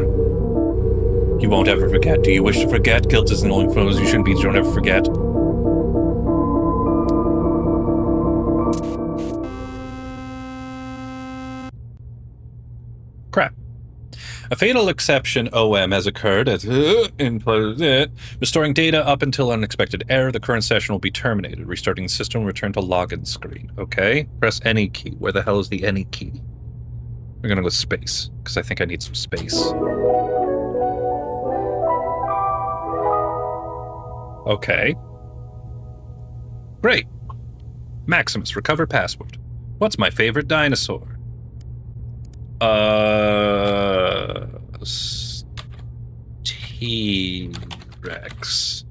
A: You won't ever forget. Do you wish to forget? Guilt isn't only for those you shouldn't be, so don't ever forget. Crap. A fatal exception OM has occurred as restoring data up until unexpected error. The current session will be terminated. Restarting the system will return to login screen. Okay. Press any key. Where the hell is the any key? We're gonna go space, because I think I need some space. Okay. Great. Maximus, recover password. What's my favorite dinosaur? T-Rex.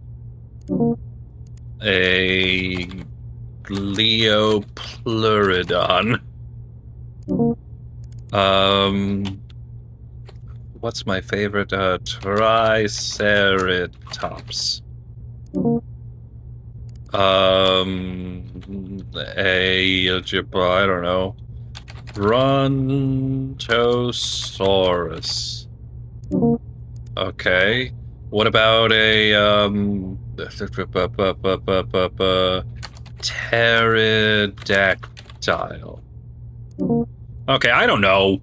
A: A Leopleurodon. What's my favorite? Triceratops. I don't know. Brontosaurus. Okay. What about a pterodactyl? Okay, I don't know.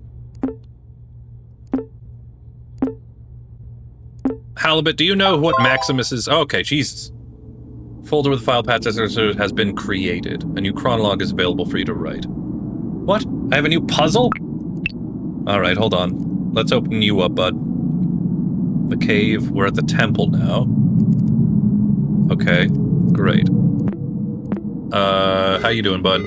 A: Halibut, do you know what Maximus is? Okay, Jesus. Folder with file path has been created. A new chronologue is available for you to write. What? I have a new puzzle? Alright, hold on. Let's open you up, bud. The cave. We're at the temple now. Okay, great. How you doing, bud?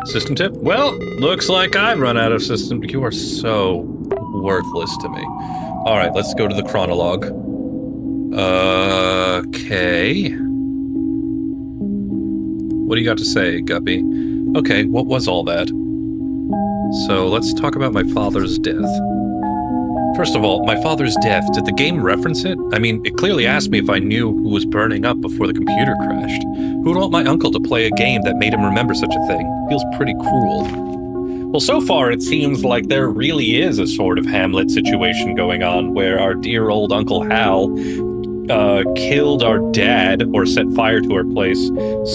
A: System tip? Well, looks like I've run out of system. You are so worthless to me. Alright, let's go to the chronologue. Okay. What do you got to say, Guppy? Okay, what was all that? So, let's talk about my father's death. First of all, my father's death, did the game reference it? I mean, it clearly asked me if I knew who was burning up before the computer crashed. Who would want my uncle to play a game that made him remember such a thing? Feels pretty cruel. Well, so far it seems like there really is a sort of Hamlet situation going on, where our dear old Uncle Hal killed our dad, or set fire to our place,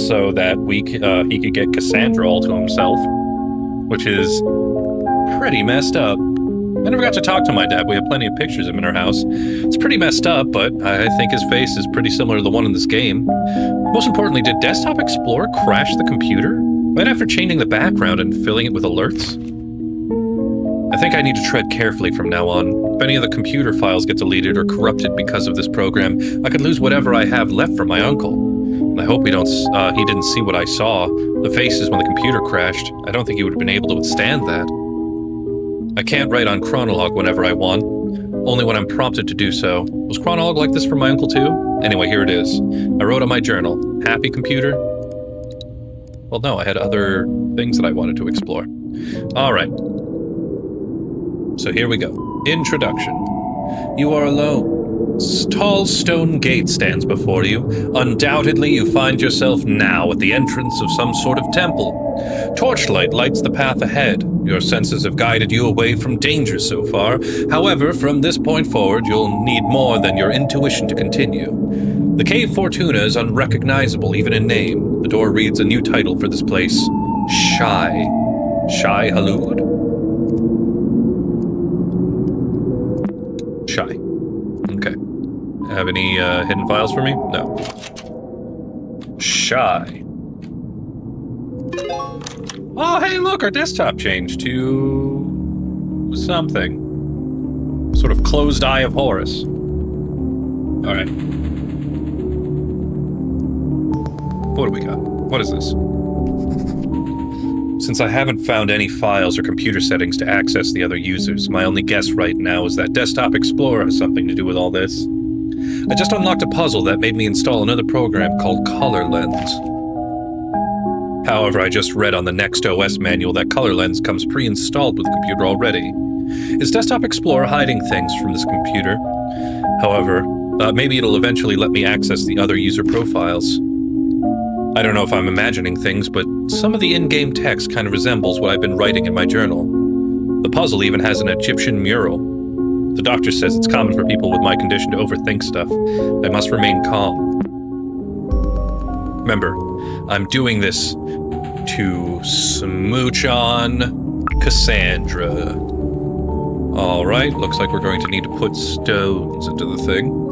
A: so that he could get Cassandra all to himself, which is pretty messed up. I never got to talk to my dad. We have plenty of pictures of him in our house. It's pretty messed up, but I think his face is pretty similar to the one in this game. Most importantly, did Desktop Explorer crash the computer right after changing the background and filling it with alerts? I think I need to tread carefully from now on. If any of the computer files get deleted or corrupted because of this program, I could lose whatever I have left from my uncle. And I hope he didn't see what I saw. The faces when the computer crashed. I don't think he would have been able to withstand that. I can't write on chronologue whenever I want, only when I'm prompted to do so. Was chronologue like this for my uncle too? Anyway, here it is. I wrote on my journal, happy computer? Well, no, I had other things that I wanted to explore. All right. So here we go. Introduction. You are alone. Tall stone gate stands before you. Undoubtedly, you find yourself now at the entrance of some sort of temple. Torchlight lights the path ahead. Your senses have guided you away from danger so far. However, from this point forward, you'll need more than your intuition to continue. The Cave Fortuna is unrecognizable, even in name. The door reads a new title for this place. Shai. Shai Halud? Shy. Okay. Have any hidden files for me? No. Shy. Oh, hey, look, our desktop changed to something. Sort of closed eye of Horus. All right. What do we got? What is this? Since I haven't found any files or computer settings to access the other users, my only guess right now is that Desktop Explorer has something to do with all this. I just unlocked a puzzle that made me install another program called Color Lens. However, I just read on the Next OS manual that Color Lens comes pre-installed with the computer already. Is Desktop Explorer hiding things from this computer? However, maybe it'll eventually let me access the other user profiles. I don't know if I'm imagining things, but some of the in-game text kind of resembles what I've been writing in my journal. The puzzle even has an Egyptian mural. The doctor says it's common for people with my condition to overthink stuff. I must remain calm. Remember, I'm doing this to smooch on Cassandra. Alright, looks like we're going to need to put stones into the thing.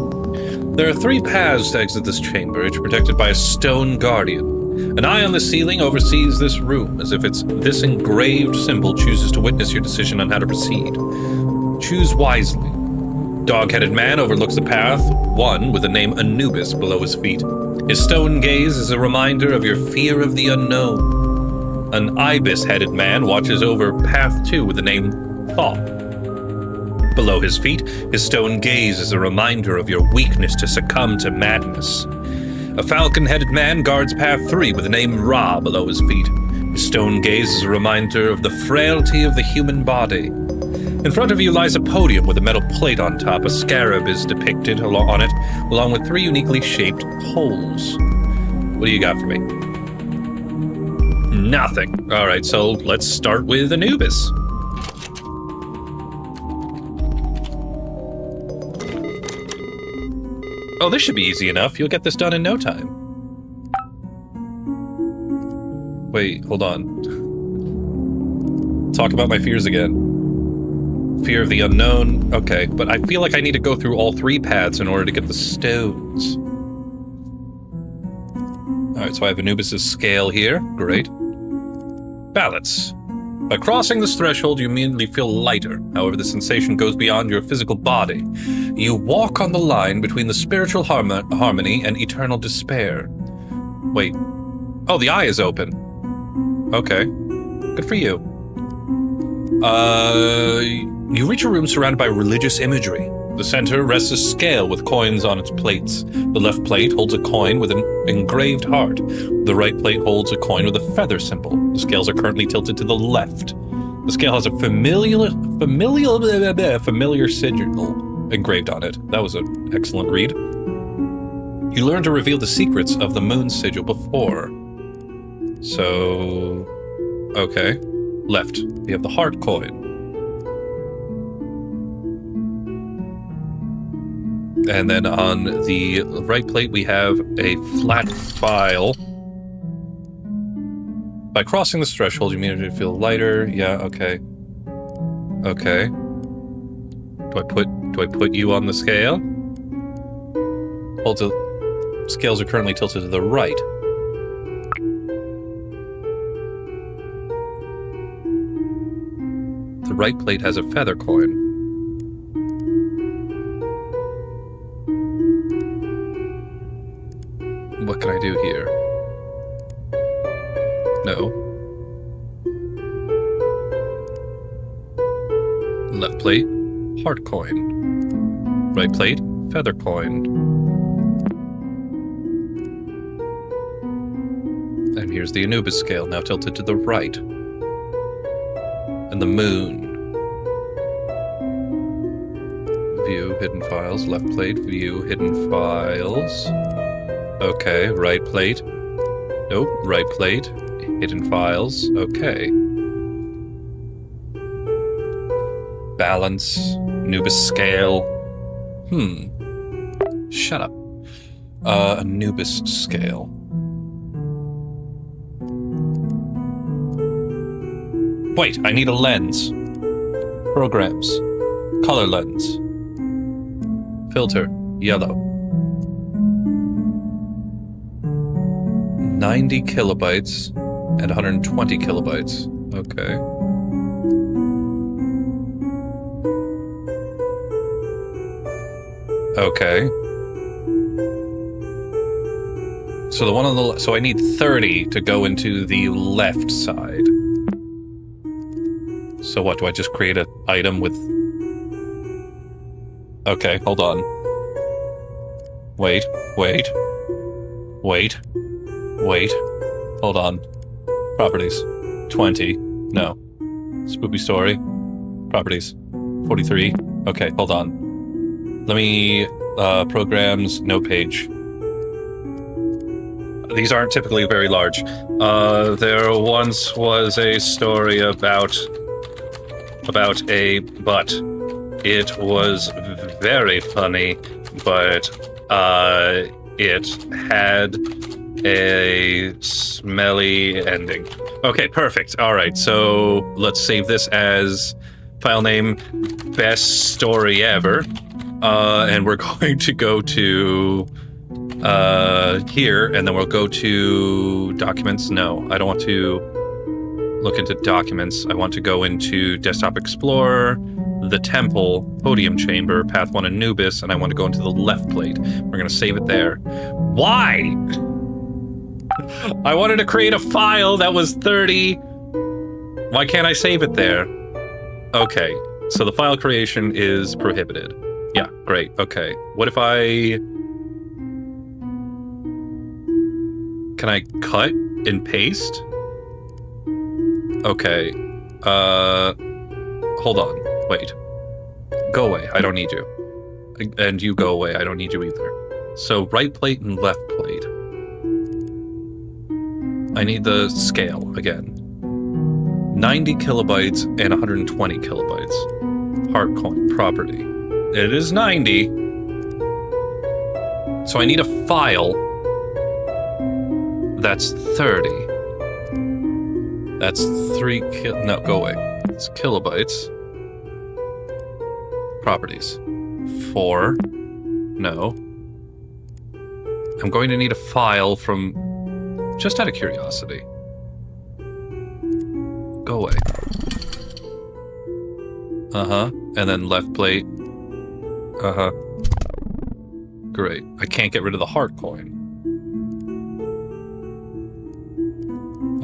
A: There are 3 paths to exit this chamber, each protected by a stone guardian. An eye on the ceiling oversees this room, as if it's this engraved symbol chooses to witness your decision on how to proceed. Choose wisely. Dog-headed man overlooks the path 1 with the name Anubis below his feet. His stone gaze is a reminder of your fear of the unknown. An ibis-headed man watches over path 2 with the name Thought. Below his feet, his stone gaze is a reminder of your weakness to succumb to madness. A falcon-headed man guards path 3 with the name Ra below his feet. His stone gaze is a reminder of the frailty of the human body. In front of you lies a podium with a metal plate on top. A scarab is depicted on it, along with 3 uniquely shaped holes. What do you got for me? Nothing. All right, so let's start with Anubis. Oh, this should be easy enough. You'll get this done in no time. Wait, hold on. Talk about my fears again. Fear of the unknown. Okay, but I feel like I need to go through all 3 paths in order to get the stones. Alright, so I have Anubis' scale here. Great. Balance. By crossing this threshold, you immediately feel lighter. However, the sensation goes beyond your physical body. You walk on the line between the spiritual harmony and eternal despair. Wait. Oh, the eye is open. Okay. Good for you. You reach a room surrounded by religious imagery. The center rests a scale with coins on its plates. The left plate holds a coin with an engraved heart. The right plate holds a coin with a feather symbol. The scales are currently tilted to the left. The scale has a familiar sigil engraved on it. That was an excellent read. You learn to reveal the secrets of the moon sigil before. So, okay. Left, we have the heart coin. And then on the right plate, we have a flat file. By crossing this threshold, you immediately feel lighter. Yeah, okay. Okay. Do I put you on the scale? Scales are currently tilted to the right. The right plate has a feather coin. What can I do here? No. Left plate, heart coin. Right plate, feather coin. And here's the Anubis scale, now tilted to the right. And the moon. View, hidden files, left plate, view, hidden files. Okay, right plate. Nope, right plate. Hidden files. Okay. Balance. Anubis scale. Shut up. Anubis scale. Wait, I need a lens. Programs. Color lens. Filter. Yellow. 90 kilobytes and 120 kilobytes. Okay. Okay. So the one on the so I need 30 to go into the left side. So what, do I just create an item with... Okay, hold on. Wait. Hold on. Properties. 20. No. Spoopy story. Properties. 43. Okay, hold on. Let me... programs, no page. These aren't typically very large. There once was a story about a butt. It was very funny, but it had a smelly ending. Okay, perfect. All right, so let's save this as file name best story ever. And we're going to go to here, and then we'll go to documents. No, I don't want to look into documents. I want to go into Desktop Explorer, the Temple, Podium Chamber, Path 1 Anubis, and I want to go into the left plate. We're going to save it there. Why? I wanted to create a file that was 30. Why can't I save it there? Okay, so the file creation is prohibited. Yeah, great. Okay, what if I... Can I cut and paste? Okay. Hold on. Wait. Go away. I don't need you. And you go away. I don't need you either. So right plate and left plate. I need the scale again. 90 kilobytes and 120 kilobytes. Heartcoin property. It is 90. So I need a file that's 30. That's 3 no, go away. It's kilobytes. Properties. 4. No. I'm going to need a file from... Just out of curiosity. Go away. Uh-huh. And then left plate. Uh-huh. Great. I can't get rid of the heart coin.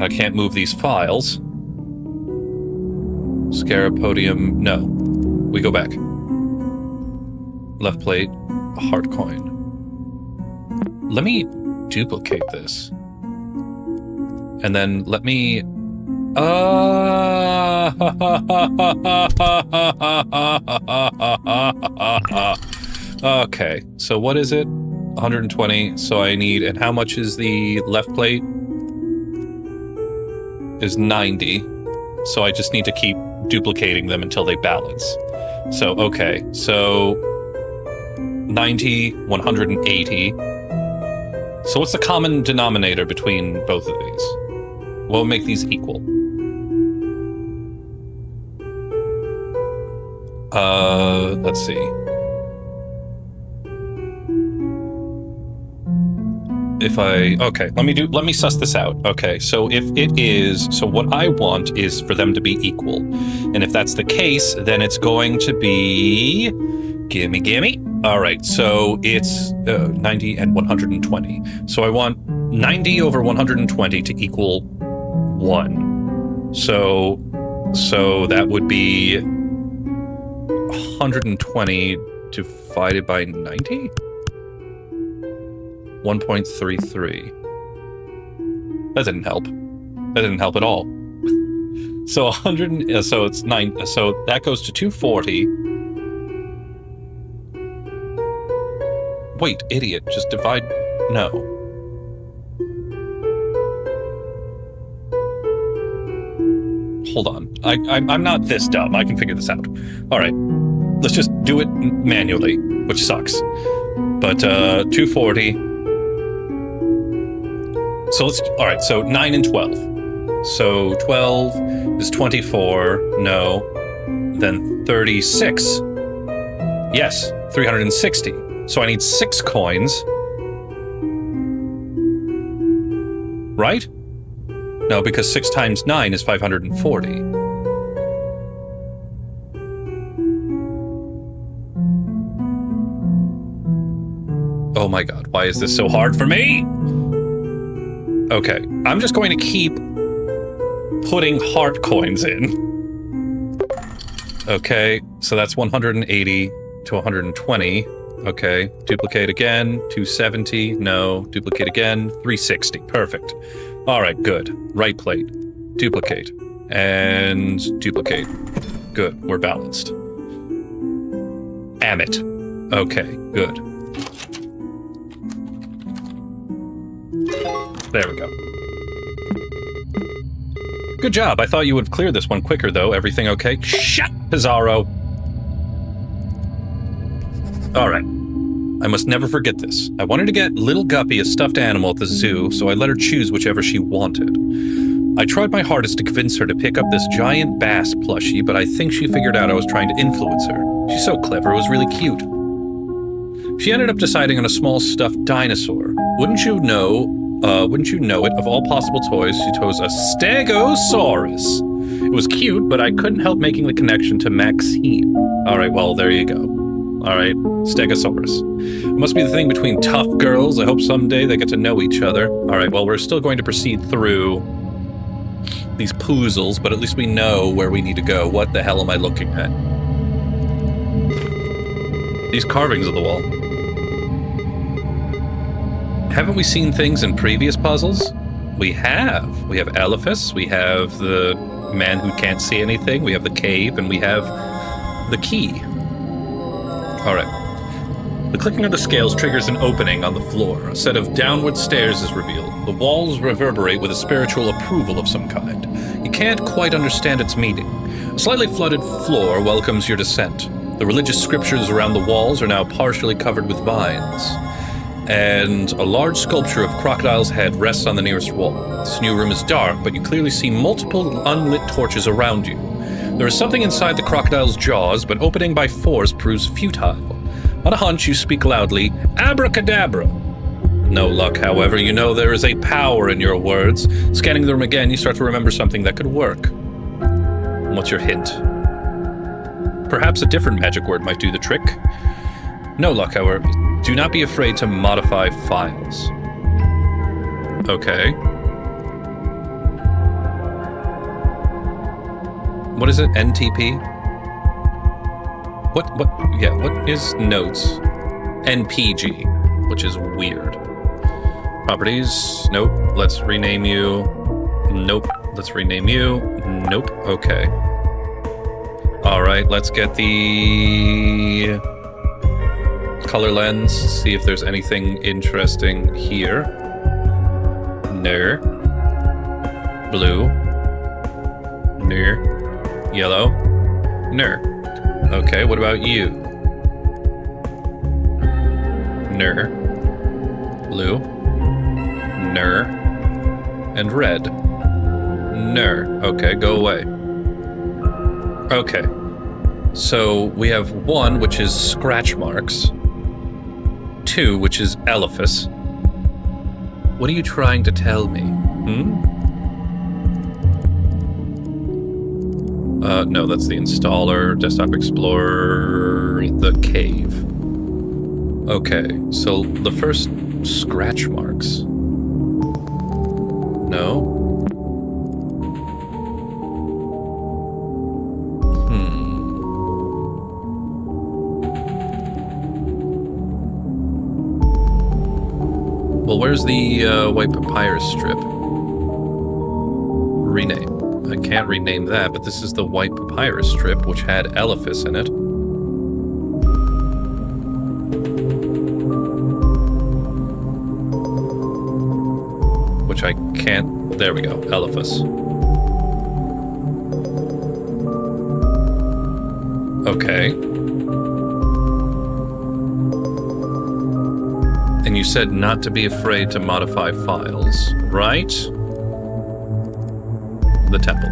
A: I can't move these files. Scarab podium, no. We go back. Left plate, heart coin. Let me duplicate this. And then let me... Okay, so what is it? 120, so I need... And how much is the left plate? Is 90. So I just need to keep duplicating them until they balance. So, okay, so 90, 180. So what's the common denominator between both of these? What will make these equal? Let's see. If I, okay, let me suss this out. Okay, so if it is, so what I want is for them to be equal. And if that's the case, then it's going to be, gimme. All right, so it's 90 and 120. So I want 90 over 120 to equal 1. So that would be 120 divided by 90? 1.33. That didn't help. That didn't help at all. So 100, so it's 9, so that goes to 240. Wait, idiot, just divide, no. Hold on, I'm not this dumb, I can figure this out. All right, let's just do it manually, which sucks. But 240. So let's, all right, so 9 and 12. So 12 is 24, no. Then 36, yes, 360. So I need 6 coins. Right? No, because 6 times 9 is 540. Oh my god, why is this so hard for me? Okay, I'm just going to keep putting heart coins in. Okay, so that's 180 to 120. Okay, duplicate again, 270, no, duplicate again, 360, perfect. All right, good. Right plate, duplicate, and duplicate. Good, we're balanced. Amit. Okay, good. There we go. Good job. I thought you would clear this one quicker, though. Everything okay? Shut, Pizarro! Alright. I must never forget this. I wanted to get little Guppy a stuffed animal at the zoo, so I let her choose whichever she wanted. I tried my hardest to convince her to pick up this giant bass plushie, but I think she figured out I was trying to influence her. She's so clever, it was really cute. She ended up deciding on a small stuffed dinosaur. Wouldn't you know it, of all possible toys, she chose a Stegosaurus. It was cute, but I couldn't help making the connection to Maxine. Alright, well, there you go. Alright, Stegosaurus. It must be the thing between tough girls. I hope someday they get to know each other. Alright, well, we're still going to proceed through these puzzles, but at least we know where we need to go. What the hell am I looking at? These carvings of the wall. Haven't we seen things in previous puzzles? We have. We have Elephas, we have the man who can't see anything, we have the cave, and we have the key. Alright. The clicking of the scales triggers an opening on the floor. A set of downward stairs is revealed. The walls reverberate with a spiritual approval of some kind. You can't quite understand its meaning. A slightly flooded floor welcomes your descent. The religious scriptures around the walls are now partially covered with vines. And a large sculpture of Crocodile's head rests on the nearest wall. This new room is dark, but you clearly see multiple unlit torches around you. There is something inside the crocodile's jaws, but opening by force proves futile. On a hunch, you speak loudly, "Abracadabra!" No luck, however. You know there is a power in your words. Scanning the room again, you start to remember something that could work. What's your hint? Perhaps a different magic word might do the trick. No luck, however. Do not be afraid to modify files. Okay. What is it? NTP? What is notes? NPG, which is weird. Properties, nope. Let's rename you. Nope. Let's rename you. Nope. Okay. Alright, let's get the color lens, see if there's anything interesting here. No. Blue. No. Yellow. No. Okay, what about you? No. Blue. No. And red. No. Okay, go away. Okay. So we have 1, which is scratch marks. 2, which is Elephas. What are you trying to tell me? No, that's the installer, Desktop Explorer, the cave. Okay, so the first scratch marks. No? Well, where's the white papyrus strip? Rename. I can't rename that, but this is the white papyrus strip, which had Elephas in it. Which I can't... There we go. Elephas. Okay. And you said not to be afraid to modify files, right? The temple.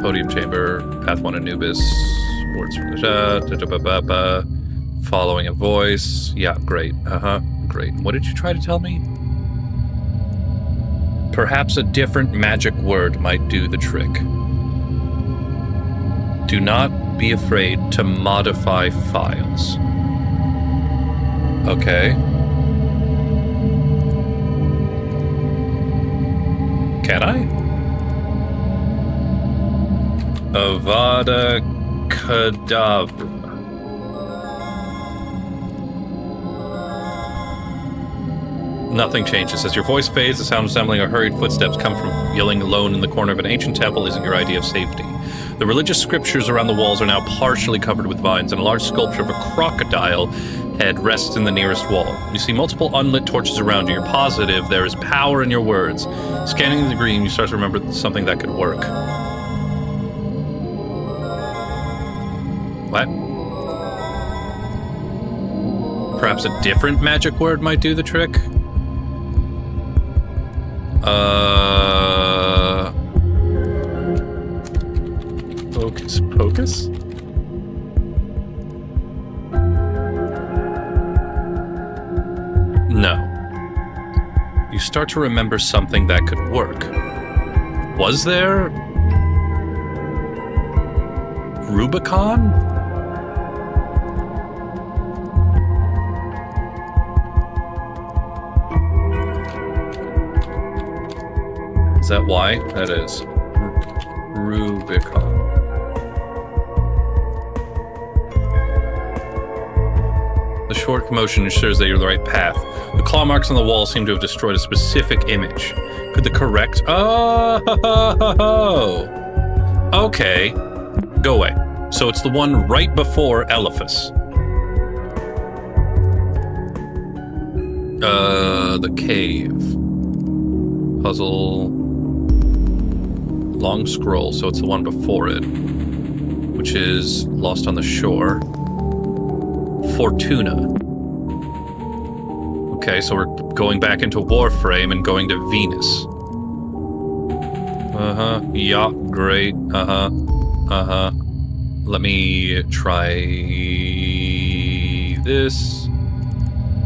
A: Podium chamber, path 1 Anubis, words from the Following a voice. Yeah, great. Great. What did you try to tell me? Perhaps a different magic word might do the trick. Do not be afraid to modify files. Okay. Can I? Avada Kedavra. Nothing changes. As your voice fades, the sound resembling a hurried footsteps come from yelling alone in the corner of an ancient temple isn't your idea of safety. The religious scriptures around the walls are now partially covered with vines, and a large sculpture of a crocodile head rests in the nearest wall. You see multiple unlit torches around you. You're positive there is power in your words. Scanning the green, you start to remember something that could work. What? Perhaps a different magic word might do the trick? Hocus pocus? No. You start to remember something that could work. Was there Rubicon? Is that why? That is. Rubicon. The short commotion ensures that you're on the right path. The claw marks on the wall seem to have destroyed a specific image. Could the correct... Oh! Okay. Go away. So it's the one right before Elephas. The cave. Puzzle... Long scroll, so it's the one before it. Which is Lost on the Shore. Fortuna. Okay, so we're going back into Warframe and going to Venus. Yeah, great. Let me try this.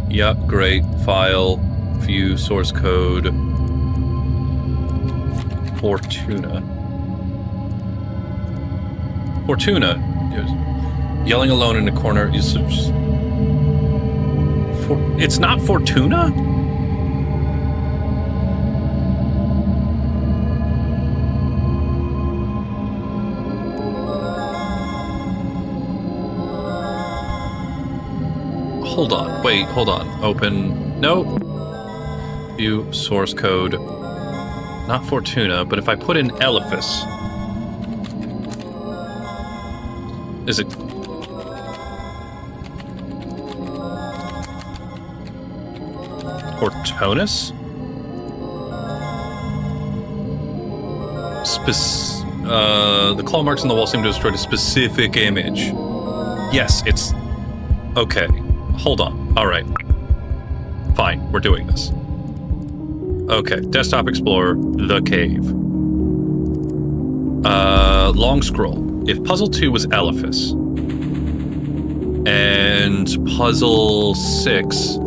A: Yep, great. File, view, source code. Fortuna. Yelling alone in a corner. It's not Fortuna? Hold on. Wait, hold on. Open. Nope. View source code. Not Fortuna, but if I put in Elephas. Is it... Ortonus? The claw marks on the wall seem to have destroyed a specific image. Yes, it's... Okay. Hold on. Alright. Fine, we're doing this. Okay, Desktop Explorer, The Cave. Long scroll. If Puzzle 2 was Elephas, and Puzzle 6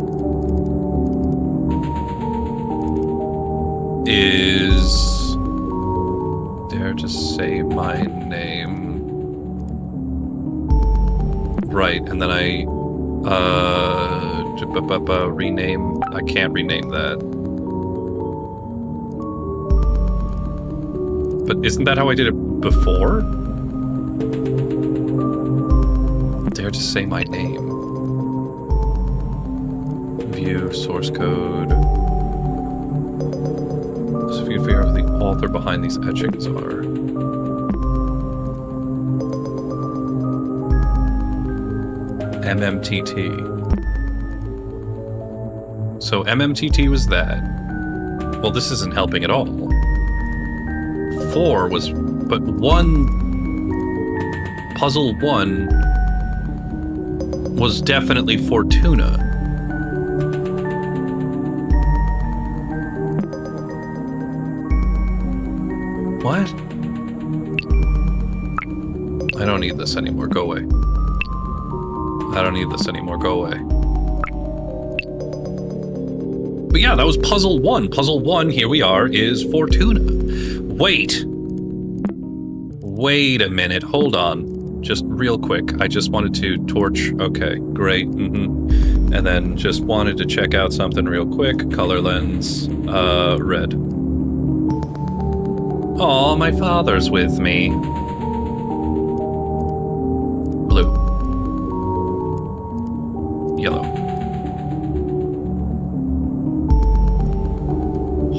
A: is... Dare to say my name. Right, and then I... rename... I can't rename that. But isn't that how I did it before? Dare to say my name. View, source code. So if you can figure out who the author behind these etchings are. MMTT. So MMTT was that. Well, this isn't helping at all. 4 was... But 1... Puzzle 1 was definitely Fortuna. What? I don't need this anymore. Go away. I don't need this anymore. Go away. But yeah, that was puzzle 1. Puzzle 1, here we are, is Fortuna. Wait a minute. Hold on. Just real quick. I just wanted to torch. Okay, great. And then just wanted to check out something real quick. Color lens. Red. Aw, my father's with me. Blue. Yellow.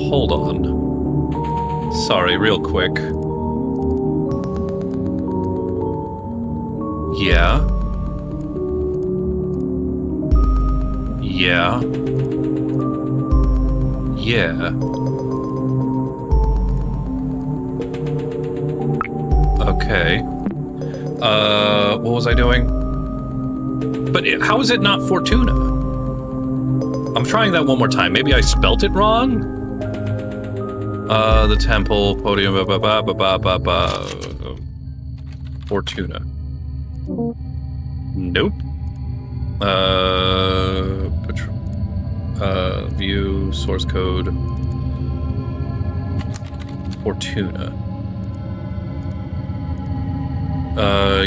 A: Hold on. Sorry, real quick. Yeah. Yeah. Yeah. Okay. What was I doing? But how is it not Fortuna? I'm trying that one more time. Maybe I spelt it wrong? The temple, podium, Fortuna. Nope. View, source code. Fortuna.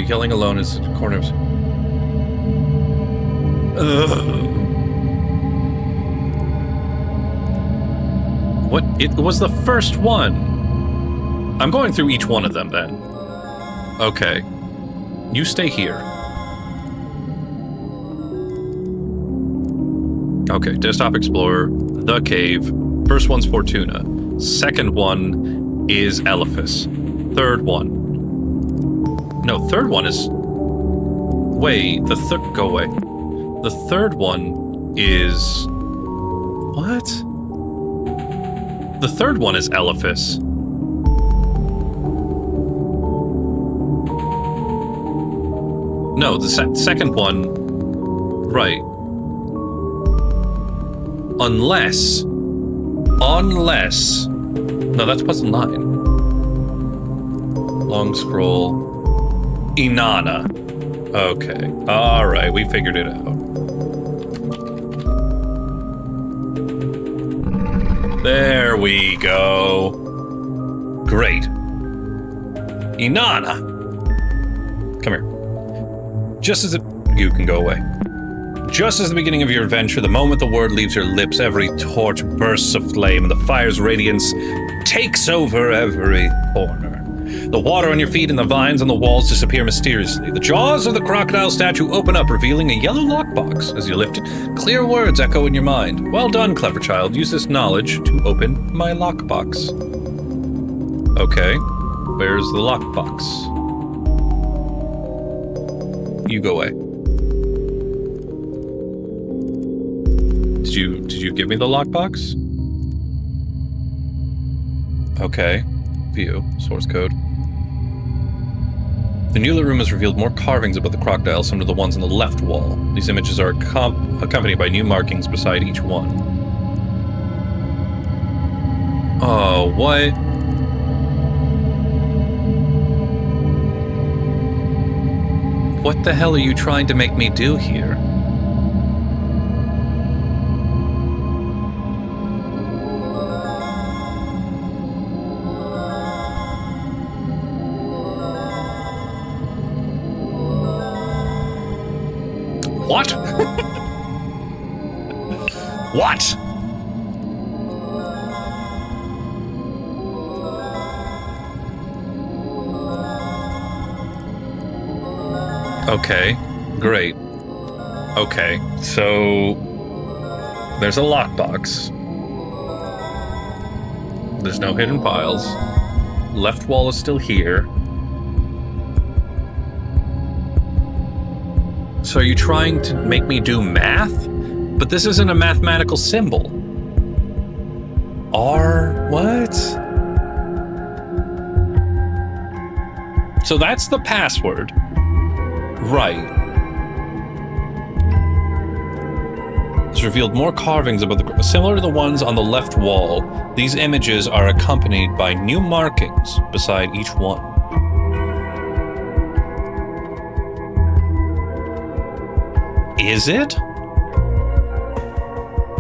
A: Yelling alone is in the corners. What? It was the first one. I'm going through each one of them then. Okay. You stay here. Okay, Desktop Explorer, The Cave. First one's Fortuna. Second one is Elephas. Third one. No, third one is... Wait, go away. The third one is... What? The third one is Elephas. No, the second one... Right. Unless... No, that's puzzle 9. Long scroll. Inanna. Okay. Alright, we figured it out. There we go. Great. Inanna. Come here. Just as you can go away. Just as the beginning of your adventure, the moment the word leaves your lips, every torch bursts of flame, and the fire's radiance takes over every corner. The water on your feet and the vines on the walls disappear mysteriously. The jaws of the crocodile statue open up, revealing a yellow lockbox. As you lift it, clear words echo in your mind. Well done, clever child. Use this knowledge to open my lockbox. Okay. Where's the lockbox? You go away. Did you give me the lockbox? Okay. View. Source code. The Newler room has revealed more carvings about the crocodile, similar to the ones on the left wall. These images are accompanied by new markings beside each one. Oh, what? What the hell are you trying to make me do here? What? What? Okay, great. Okay, so there's a lockbox. There's no hidden piles. Left wall is still here. So are you trying to make me do math? But this isn't a mathematical symbol. What? So that's the password. Right. It's revealed more carvings about similar to the ones on the left wall. These images are accompanied by new markings beside each one. Is it?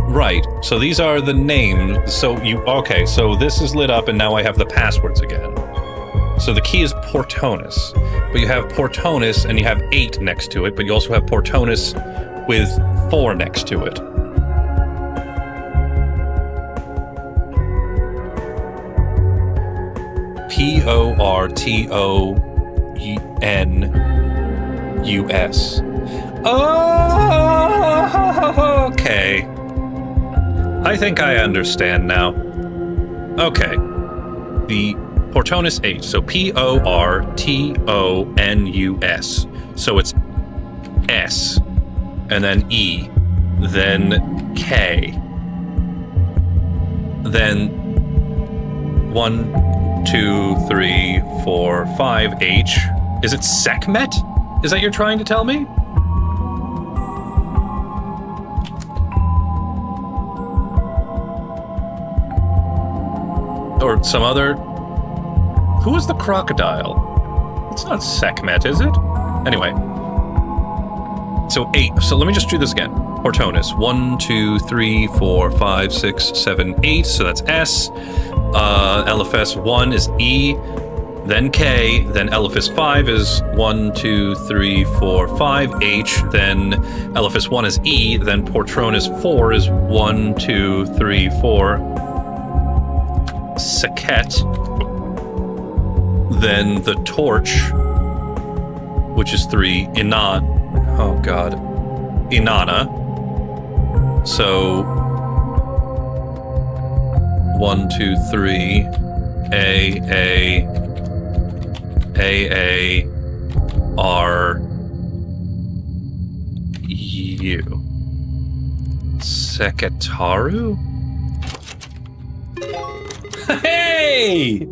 A: Right, so these are the names. So okay, so this is lit up and now I have the passwords again. So the key is Portonus, but you have Portonus and you have 8 next to it, but you also have Portonus with 4 next to it. Portonus. Oh, okay. I think I understand now. Okay. The Portonus 8. So Portonus. So it's S, and then E, then K, then 1, 2, 3, 4, 5 H. Is it Sekhmet? Is that you're trying to tell me? Or some other... Who is the crocodile? It's not Sekhmet, is it? Anyway. So 8. So let me just do this again. Portonus. 1, 2, 3, 4, 5, 6, 7, 8. So that's S. Eliphas 1 is E. Then K. Then Eliphas 5 is 1, 2, 3, 4, 5 H. Then Eliphas 1 is E. Then Portonus 4 is 1, 2, 3, 4. Sekhet. Then the torch, which is 3. Inanna. Oh God. Inanna. So 1, 2, 3. A R U. Seketaru? Hey!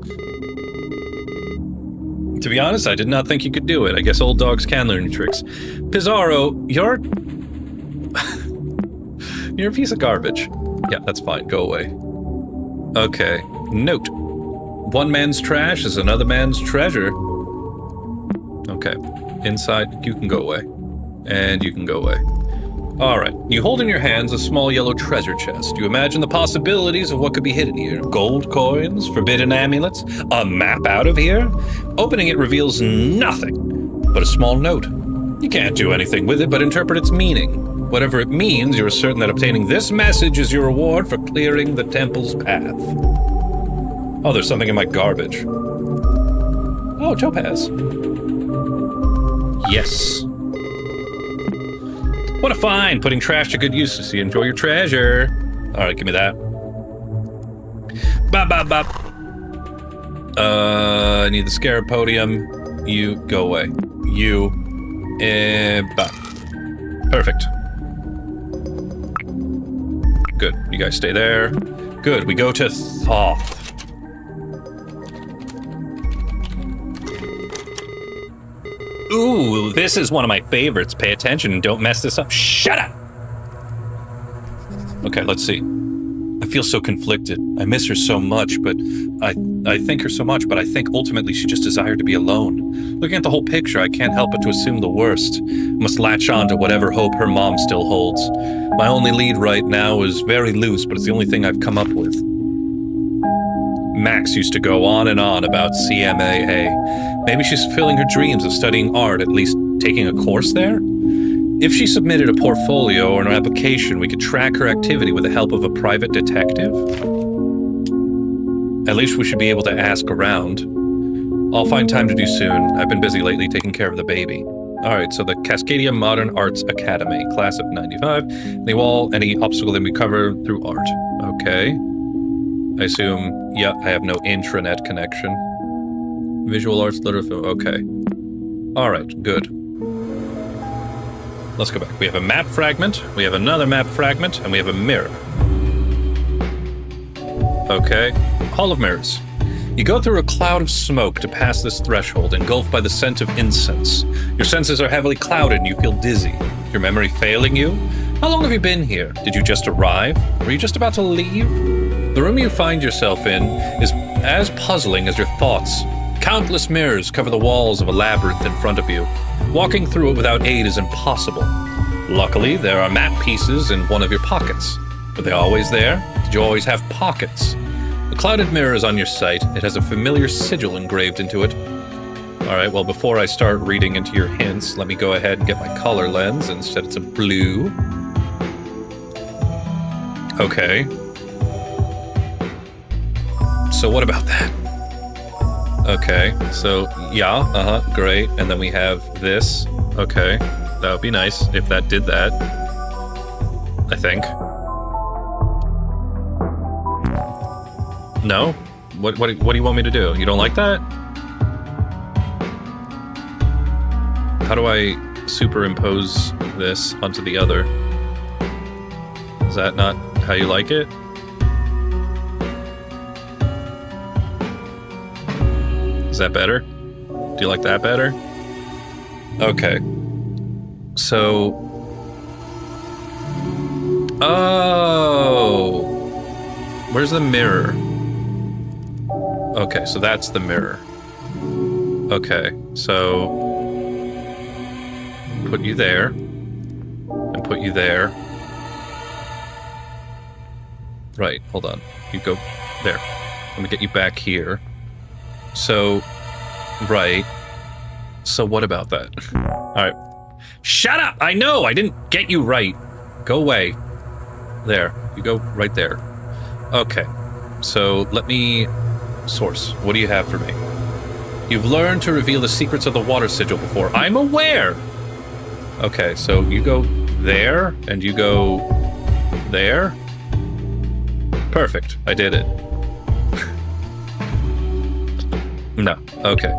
A: To be honest, I did not think you could do it. I guess old dogs can learn new tricks. Pizarro, you're... you're a piece of garbage. Yeah, that's fine. Go away. Okay. Note. One man's trash is another man's treasure. Okay. Inside, you can go away. And you can go away. Alright. You hold in your hands a small yellow treasure chest. You imagine the possibilities of what could be hidden here. Gold coins, forbidden amulets, a map out of here. Opening it reveals nothing but a small note. You can't do anything with it but interpret its meaning. Whatever it means, you are certain that obtaining this message is your reward for clearing the temple's path. Oh, there's something in my garbage. Oh, topaz. Yes. What a find! Putting trash to good use to see enjoy your treasure. Alright, give me that. Bop, bop, bop. I need the scarab podium. You, go away. You, bop. Perfect. Good, you guys stay there. Good, we go to Thoth. Ooh, this is one of my favorites. Pay attention and don't mess this up. Shut up! Okay, let's see. I feel so conflicted. I miss her so much, but I think her so much, but I think ultimately she just desired to be alone. Looking at the whole picture, I can't help but to assume the worst. Must latch on to whatever hope her mom still holds. My only lead right now is very loose, but it's the only thing I've come up with. Max used to go on and on about CMAA. Maybe she's fulfilling her dreams of studying art, at least taking a course there? If she submitted a portfolio or an application, we could track her activity with the help of a private detective? At least we should be able to ask around. I'll find time to do soon. I've been busy lately taking care of the baby. Alright, so the Cascadia Modern Arts Academy, class of 95. Any obstacle that we cover through art. Okay. I assume, yeah, I have no intranet connection. Visual arts, literature, okay. Alright, good. Let's go back. We have a map fragment, we have another map fragment, and we have a mirror. Okay. Hall of Mirrors. You go through a cloud of smoke to pass this threshold, engulfed by the scent of incense. Your senses are heavily clouded and you feel dizzy. Your memory failing you? How long have you been here? Did you just arrive? Were you just about to leave? The room you find yourself in is as puzzling as your thoughts. Countless mirrors cover the walls of a labyrinth in front of you. Walking through it without aid is impossible. Luckily, there are map pieces in one of your pockets. Were they always there? Did you always have pockets? The clouded mirror is on your sight. It has a familiar sigil engraved into it. Alright, well, before I start reading into your hints, let me go ahead and get my color lens. Instead, it's a blue. Okay. So what about that? Okay, so, yeah, great. And then we have this. Okay, that would be nice if that did that. I think. No? What do you want me to do? You don't like that? How do I superimpose this onto the other? Is that not how you like it? Is that better? Do you like that better? Okay. So... Oh! Where's the mirror? Okay, so that's the mirror. Okay, so... Put you there. And put you there. Right, hold on. You go there. Let me get you back here. So... Right. So what about that? Alright. Shut up! I know! I didn't get you right. Go away. There. You go right there. Okay. So, let me... Source. What do you have for me? You've learned to reveal the secrets of the water sigil before. I'm aware! Okay, so you go there, and you go... there? Perfect. I did it. No. Okay.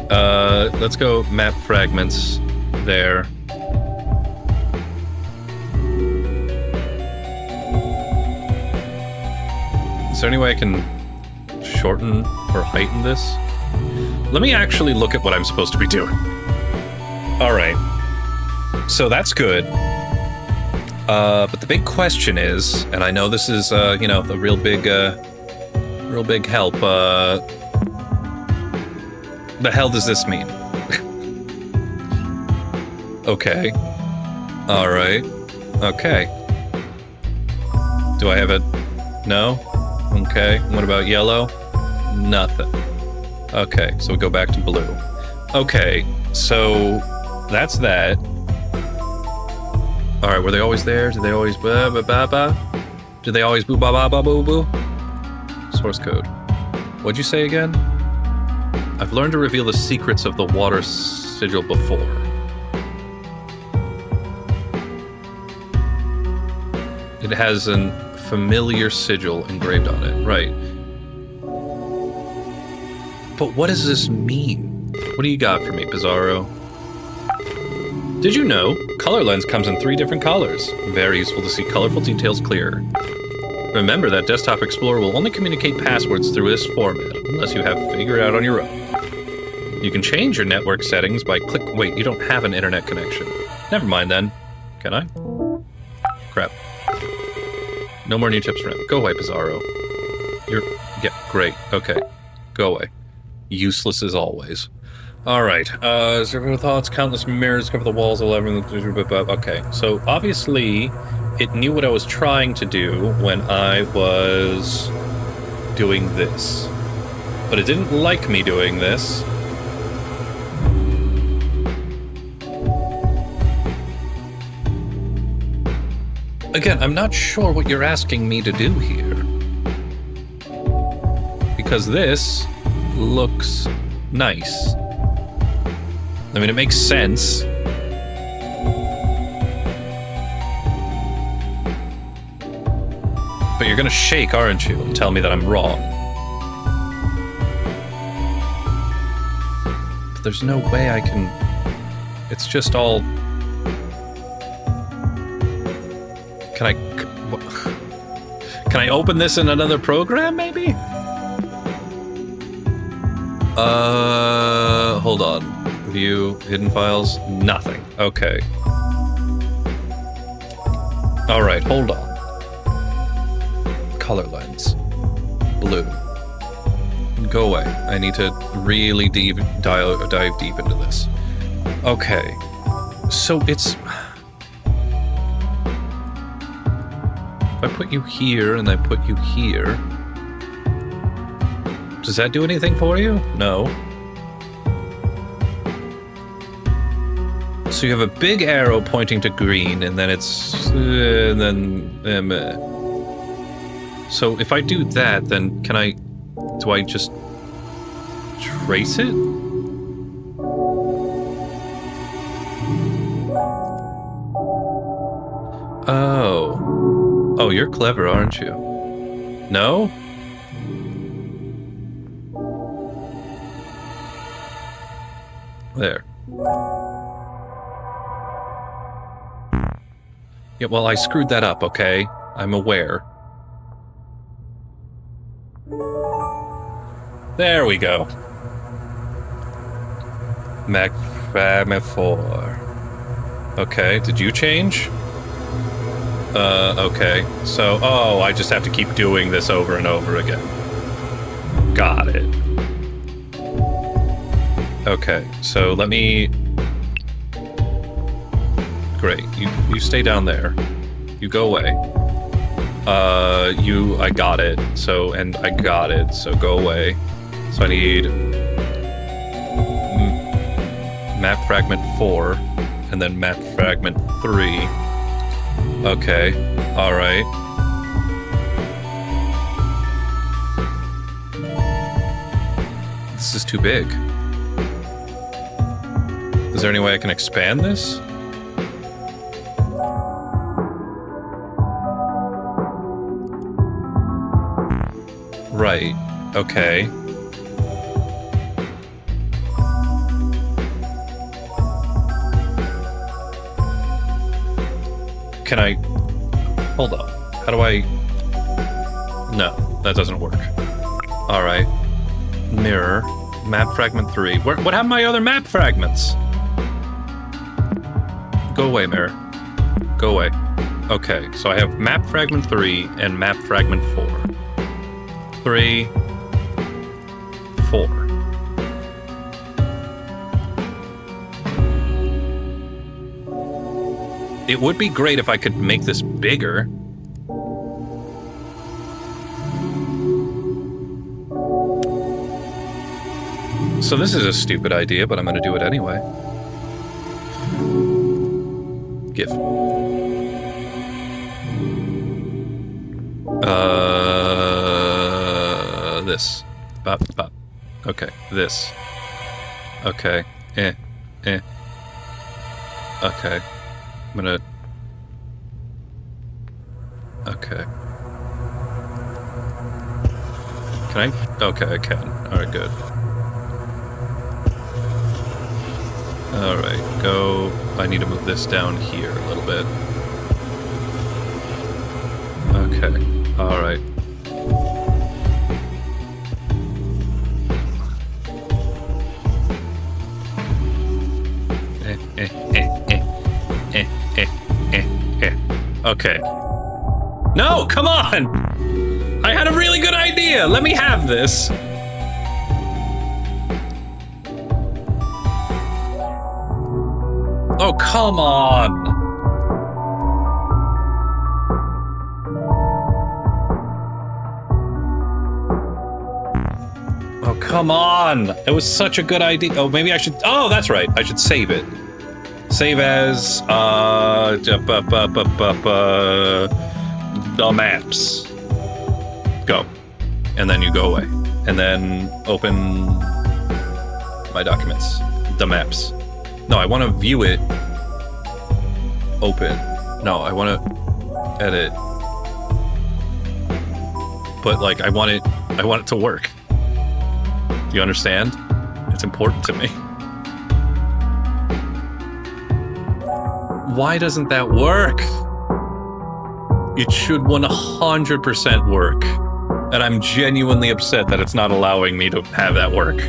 A: Let's go map fragments there. Is there any way I can shorten or heighten this? Let me actually look at what I'm supposed to be doing. Alright. So that's good. But the big question is, and I know this is, you know, the real big help, the hell does this mean? Okay. Alright. Okay. Do I have it? No? Okay. What about yellow? Nothing. Okay, so we go back to blue. Okay, so that's that. Alright, were they always there? Did they always ba ba ba ba? Did they always boo ba ba ba boo boo? Source code. What'd you say again? I've learned to reveal the secrets of the water sigil before. It has an familiar sigil engraved on it, right. But what does this mean? What do you got for me, Pizarro? Did you know color lens comes in 3 different colors? Very useful to see colorful details clearer. Remember that Desktop Explorer will only communicate passwords through this format, unless you have to figure it out on your own. You can change your network settings by wait, you don't have an internet connection. Never mind then. Can I? Crap. No more new tips for him. Go away, Pizarro. Yeah, great. Okay. Go away. Useless as always. Alright, zero thoughts, countless mirrors cover the walls, 11... Okay, so obviously it knew what I was trying to do when I was doing this. But it didn't like me doing this. Again, I'm not sure what you're asking me to do here. Because this looks nice. I mean, it makes sense. But you're gonna shake, aren't you, and tell me that I'm wrong. But there's no way I can... It's just all... Can I open this in another program, maybe? Hold on. View, hidden files, nothing. Okay. Alright, hold on. Color lens. Blue. Go away. I need to really dive deep into this. Okay. So it's... If I put you here and I put you here, does that do anything for you? No. So you have a big arrow pointing to green, and then it's... and then... So if I do that, then can I... Do I just... trace it? Oh. Oh, you're clever, aren't you? No? There. Yeah, well, I screwed that up, okay? I'm aware. There we go. Magfragment 4. Okay, did you change? Okay. So, oh, I just have to keep doing this over and over again. Got it. Okay, so let me... Great, you stay down there. You go away. I got it. So, and I got it, so go away. So I need... map fragment 4, and then map fragment 3. Okay, alright. This is too big. Is there any way I can expand this? Right, okay. Can I... Hold up. How do I... No, that doesn't work. Alright. Mirror. Map fragment 3. What happened to my other map fragments? Go away, mirror. Go away. Okay, so I have map fragment 3 and map fragment 4. 3, 4. It would be great if I could make this bigger. So this is a stupid idea, but I'm going to do it anyway. Give. This. Bop, bop. Okay, this. Okay. Okay. I'm gonna... Okay. Can I? Okay, I can. Alright, good. Alright, go... I need to move this down here a little bit. Okay, alright. Okay. No, come on! I had a really good idea! Let me have this! Oh, come on! Oh, come on! It was such a good idea. Oh, maybe I should... Oh, that's right. I should save it. Save as, the maps. Go. And then you go away. And then open my documents. The maps. No, I want to view it. Open. No, I want to edit. But, like, I want it to work. Do you understand? It's important to me. Why doesn't that work? It should 100% work. And I'm genuinely upset that it's not allowing me to have that work.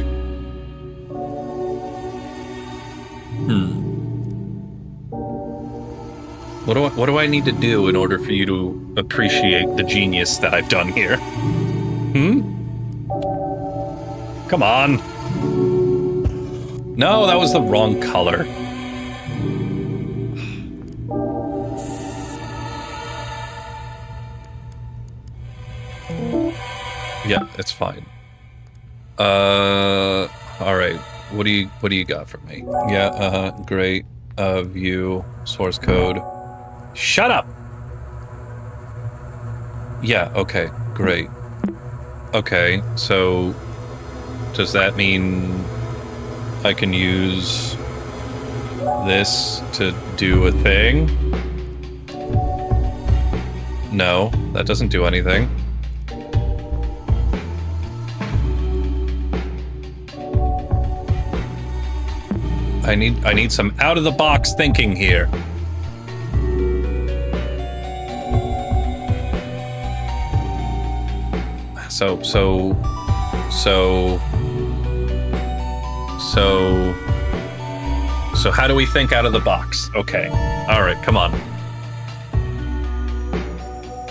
A: What do I need to do in order for you to appreciate the genius that I've done here? Come on. No, that was the wrong color. Yeah, it's fine. All right. What do you got for me? Yeah, great. View, source code. Shut up! Yeah, okay, great. Okay, so does that mean I can use this to do a thing? No, that doesn't do anything. I need some out-of-the-box thinking here. So how do we think out of the box? Okay. All right, come on.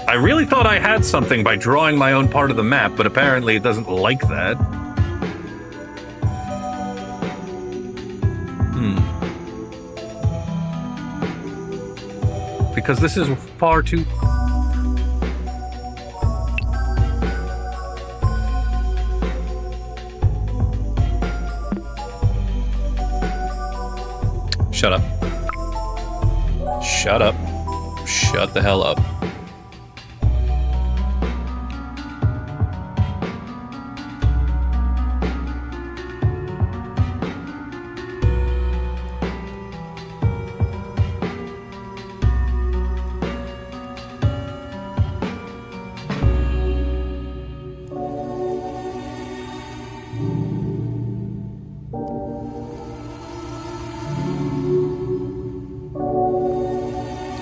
A: I really thought I had something by drawing my own part of the map, but apparently it doesn't like that. Because this is far too... Shut up. Shut up. Shut the hell up.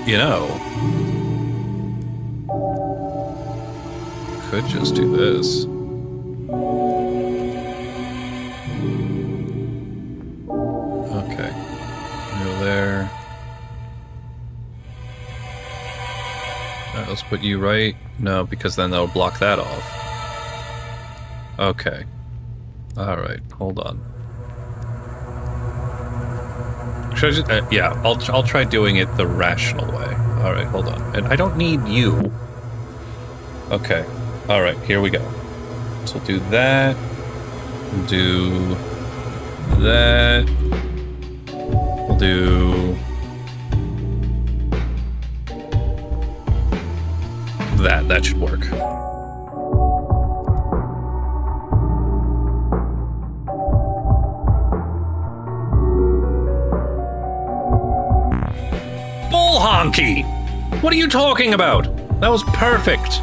A: You know, could just do this. Okay, go there. All right, let's put you right. No, because then that'll block that off. Okay. All right, hold on. Should I just, yeah, I'll try doing it the rational way. All right, hold on. And I don't need you. Okay. All right, here we go. So we'll do that. Do that. We'll do that. That should work. Honky! What are you talking about? That was perfect.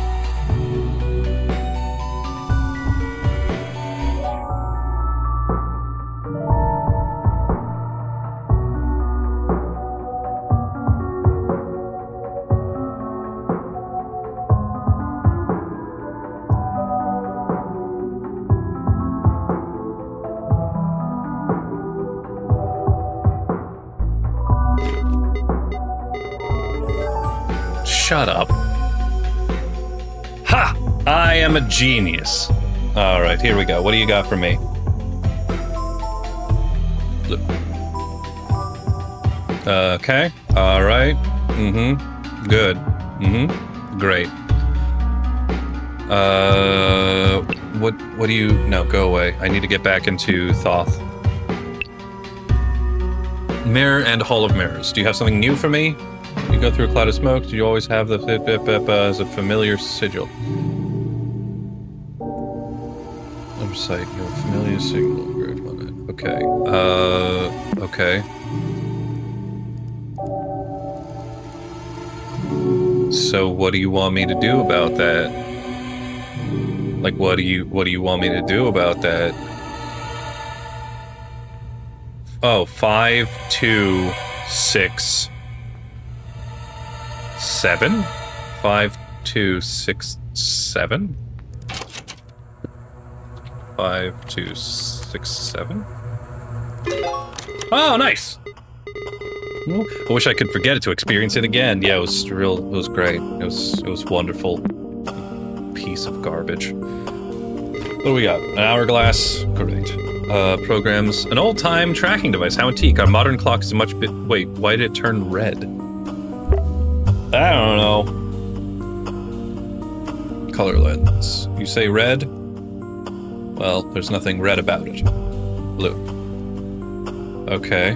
A: Shut up. Ha! I am a genius. All right, here we go. What do you got for me? Okay. All right. Mm-hmm. Good. Mm-hmm. Great. What do you... No, go away. I need to get back into Thoth. Mirror and Hall of Mirrors. Do you have something new for me? You go through a cloud of smoke. Do you always have the as a familiar sigil? Website, you have a familiar signal grid on it. Okay. Okay. So what do you want me to do about that? Like, what do you want me to do about that? Oh, 5, 2, 6, 7? 5, 2, 6, 7? 5, 2, 6, 7? Oh, nice! I wish I could forget it to experience it again. Yeah, it was great. It was wonderful. Piece of garbage. What do we got? An hourglass. Great. Programs. An old-time tracking device. How antique. Our modern clock is much bit... Wait, why did it turn red? I don't know. Color lens. You say red? Well, there's nothing red about it. Blue. Okay.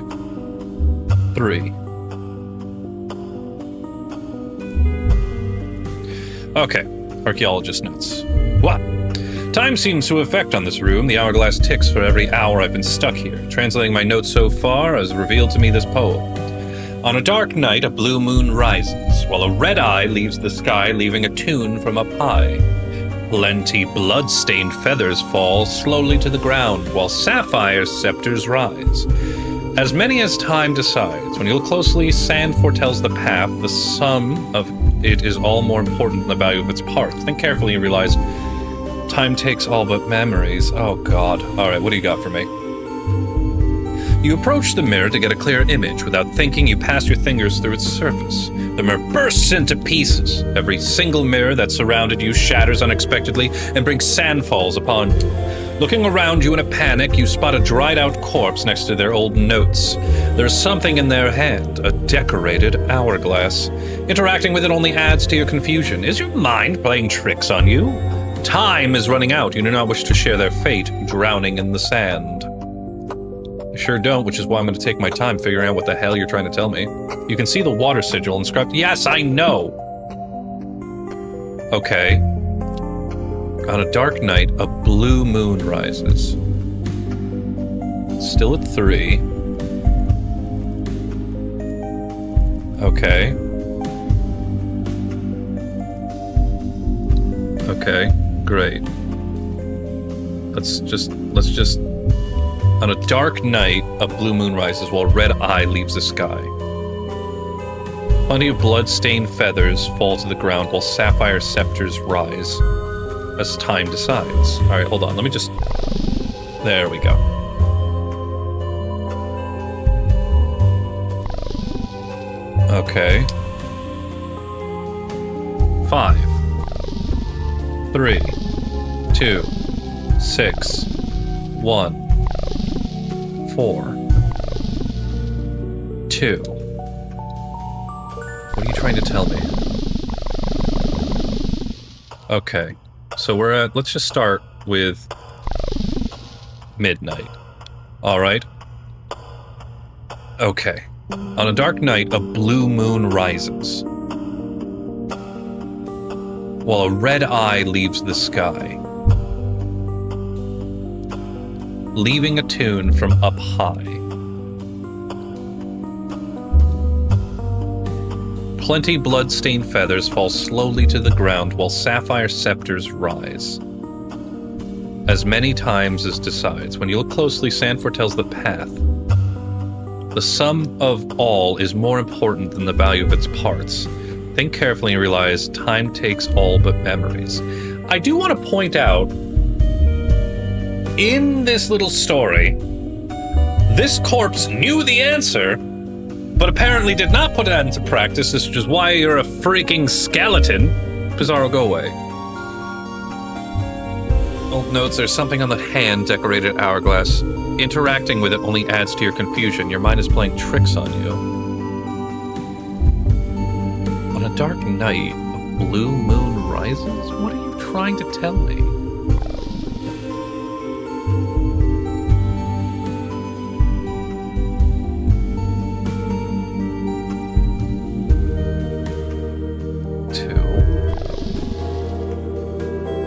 A: 3. Okay. Archaeologist notes. What? Time seems to affect on this room. The hourglass ticks for every hour I've been stuck here. Translating my notes so far has revealed to me this poem. On a dark night, a blue moon rises, while a red eye leaves the sky, leaving a tune from up high. Plenty blood-stained feathers fall slowly to the ground, while sapphire scepters rise. As many as time decides, when you look closely, sand foretells the path. The sum of it is all more important than the value of its parts. Think carefully and realize time takes all but memories. Oh, God. All right, what do you got for me? You approach the mirror to get a clear image. Without thinking, you pass your fingers through its surface. The mirror bursts into pieces. Every single mirror that surrounded you shatters unexpectedly and brings sandfalls upon you. Looking around you in a panic, you spot a dried-out corpse next to their old notes. There's something in their hand, a decorated hourglass. Interacting with it only adds to your confusion. Is your mind playing tricks on you? Time is running out. You do not wish to share their fate, drowning in the sand. I sure don't, which is why I'm going to take my time figuring out what the hell you're trying to tell me. You can see the water sigil inscribed. Yes, I know! Okay. On a dark night, a blue moon rises. Still at 3. Okay. Okay, great. Let's just... On a dark night, a blue moon rises while a red eye leaves the sky. Plenty of blood-stained feathers fall to the ground while sapphire scepters rise. As time decides. Alright, hold on, let me just... There we go. Okay. 5. 3. 2. 6. 1. 4. 2. What are you trying to tell me? Okay. So we're at, let's just start with midnight. Alright. Okay. On a dark night, a blue moon rises, while a red eye leaves the sky, leaving a tune from up high. Plenty blood-stained feathers fall slowly to the ground while sapphire scepters rise. As many times as decides, when you look closely, sand foretells the path. The sum of all is more important than the value of its parts. Think carefully and realize time takes all but memories. I do want to point out, in this little story, this corpse knew the answer, but apparently did not put that into practice, which is why you're a freaking skeleton. Pizarro, go away. Old notes, there's something on the hand-decorated hourglass. Interacting with it only adds to your confusion. Your mind is playing tricks on you. On a dark night, a blue moon rises? What are you trying to tell me?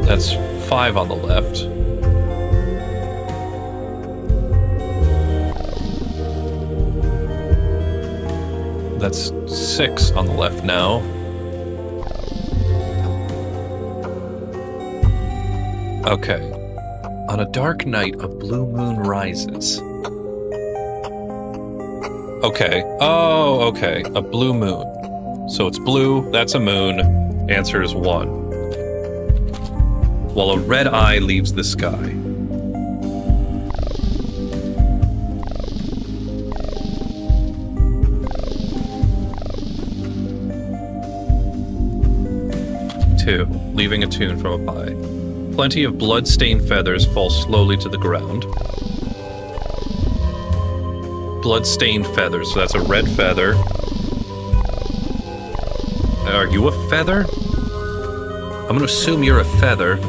A: That's 5 on the left. That's 6 on the left now. Okay. On a dark night, a blue moon rises. Okay. Oh, okay. A blue moon. So it's blue, that's a moon. Answer is 1. While a red eye leaves the sky. Two, leaving a tune from up high. Plenty of blood-stained feathers fall slowly to the ground. Blood-stained feathers, so that's a red feather. Are you a feather? I'm gonna assume you're a feather.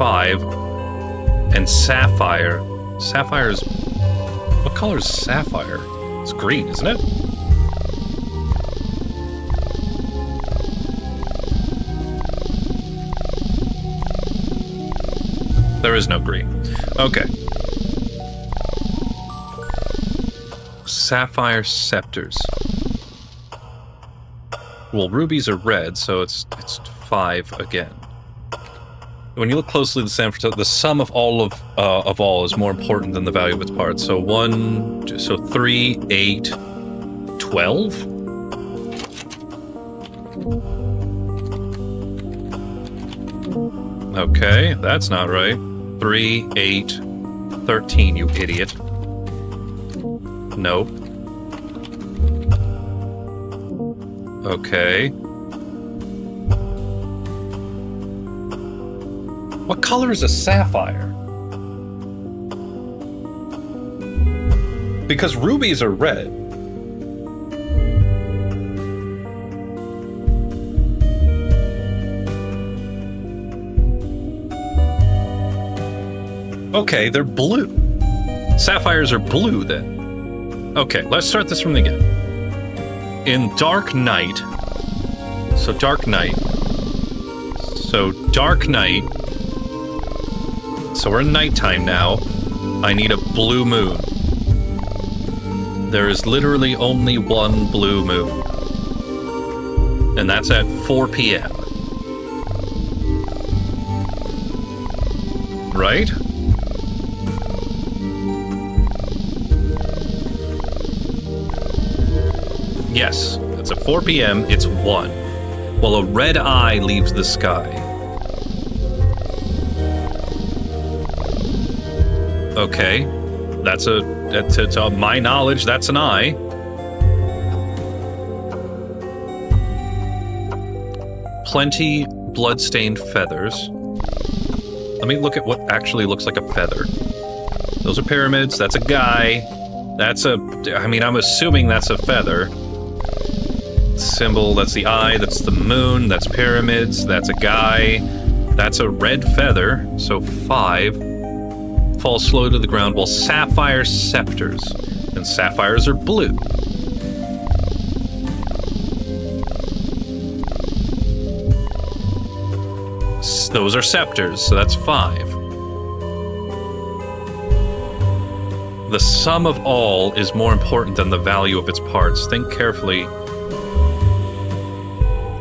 A: 5. And sapphire. Sapphire's... What color is sapphire? It's green, isn't it? There is no green. Okay. Sapphire scepters. Well, rubies are red, so it's 5 again. When you look closely at the sum of all is more important than the value of its parts. So 3, 8, 12? Okay, that's not right. 3, 8, 13, you idiot. Nope. Okay. What color is a sapphire? Because rubies are red. Okay, they're blue. Sapphires are blue, then. Okay, let's start this from the beginning. In Dark Night... So Dark Night... So we're in nighttime now. I need a blue moon. There is literally only one blue moon. And that's at 4 p.m. Right? Yes, it's at 4 p.m. It's 1. Well, a red eye leaves the sky. Okay, to my knowledge, that's an eye. Plenty blood-stained feathers. Let me look at what actually looks like a feather. Those are pyramids, that's a guy. I'm assuming that's a feather. Symbol, that's the eye, that's the moon, that's pyramids, that's a guy. That's a red feather, so 5. Falls slow to the ground, while sapphire scepters, and sapphires are blue. Those are scepters, so that's 5. The sum of all is more important than the value of its parts. Think carefully.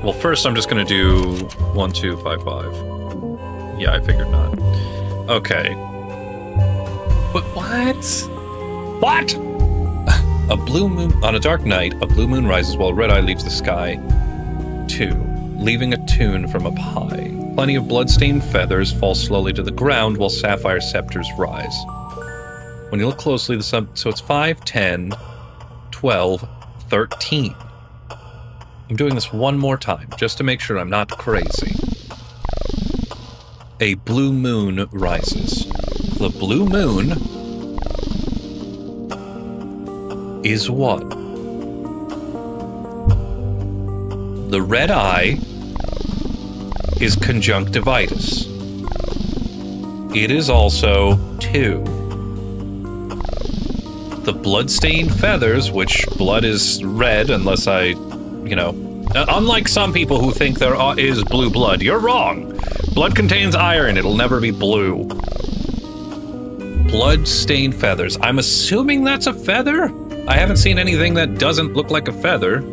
A: Well, first I'm just gonna do 1, 2, 5, 5. Yeah, I figured not. Okay. But what? What? A blue moon... On a dark night, a blue moon rises while a red eye leaves the sky. 2. Leaving a tune from up high. Plenty of blood-stained feathers fall slowly to the ground while sapphire scepters rise. When you look closely, the sum... So it's 5, 10, 12, 13. I'm doing this one more time, just to make sure I'm not crazy. A blue moon rises. The blue moon is 1. The red eye is conjunctivitis. It is also 2. The blood-stained feathers, which blood is red unless unlike some people who think there is blue blood, you're wrong. Blood contains iron, it'll never be blue. Blood-stained feathers. I'm assuming that's a feather? I haven't seen anything that doesn't look like a feather.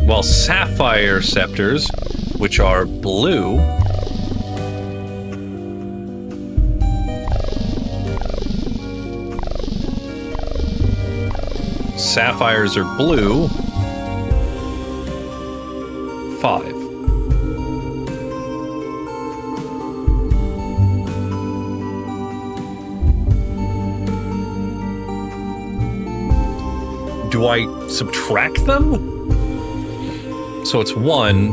A: While sapphire scepters, which are blue, sapphires are blue. 5. Do I subtract them? So it's 1.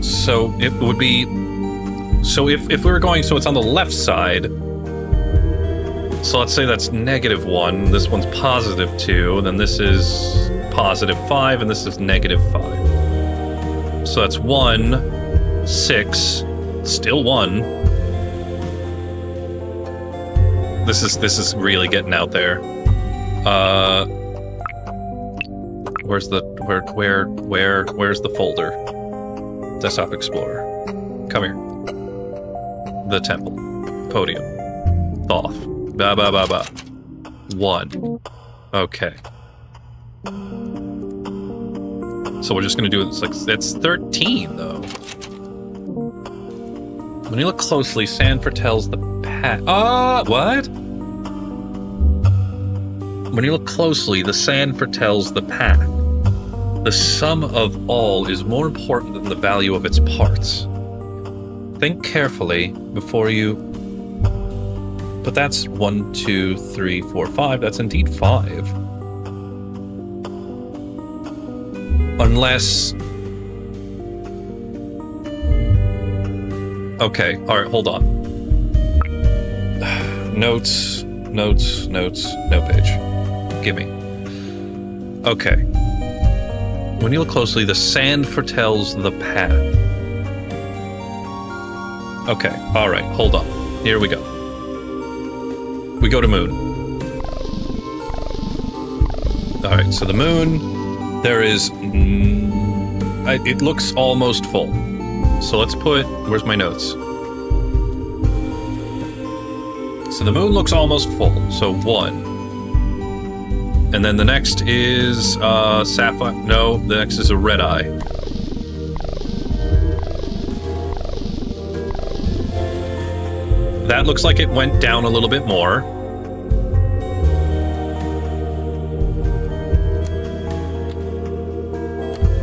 A: So it would be... So if we were going... So it's on the left side. So let's say that's -1. This one's +2. Then this is +5. And this is -5. So that's 1, 6, still 1. This is really getting out there. Where's the where's the folder? Desktop Explorer. Come here. The temple. Podium. Thoth. Ba ba ba ba. 1. Okay. So we're just gonna do it. It's 13 though. When you look closely, sand foretells the path. What? When you look closely, the sand foretells the path. The sum of all is more important than the value of its parts. Think carefully before you... But that's 1, 2, 3, 4, 5. That's indeed 5. Unless... Okay, alright, hold on. Notes, no page. Gimme. Okay. When you look closely, the sand foretells the path. Okay, alright, hold on. Here we go. We go to moon. Alright, so the moon, there is... it looks almost full. So let's put... Where's my notes? So the moon looks almost full. So 1. And then the next is sapphire. No, the next is a red eye. That looks like it went down a little bit more.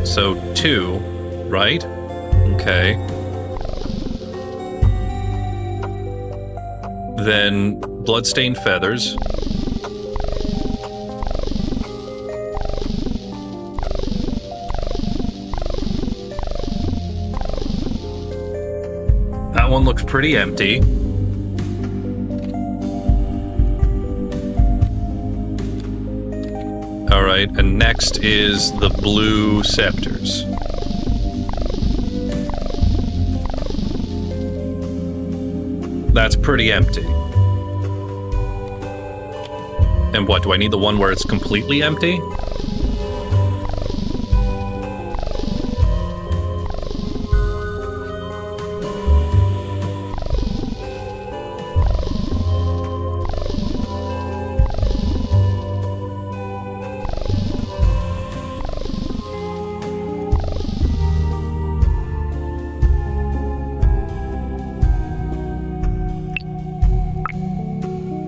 A: So 2, right? Okay. Then bloodstained feathers. That one looks pretty empty. All right, and next is the blue scepters. That's pretty empty. And what, do I need the one where it's completely empty?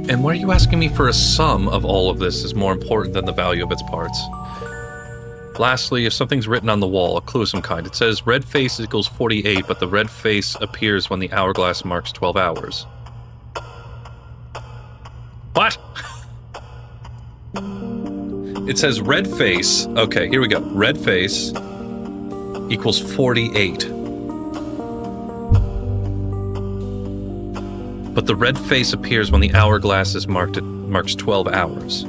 A: And why are you asking me for a sum of all of this is more important than the value of its parts? Lastly, if something's written on the wall, a clue of some kind, it says red face equals 48, but the red face appears when the hourglass marks 12 hours. What? It says red face. Okay, here we go. Red face equals 48. But the red face appears when the hourglass is marks 12 hours.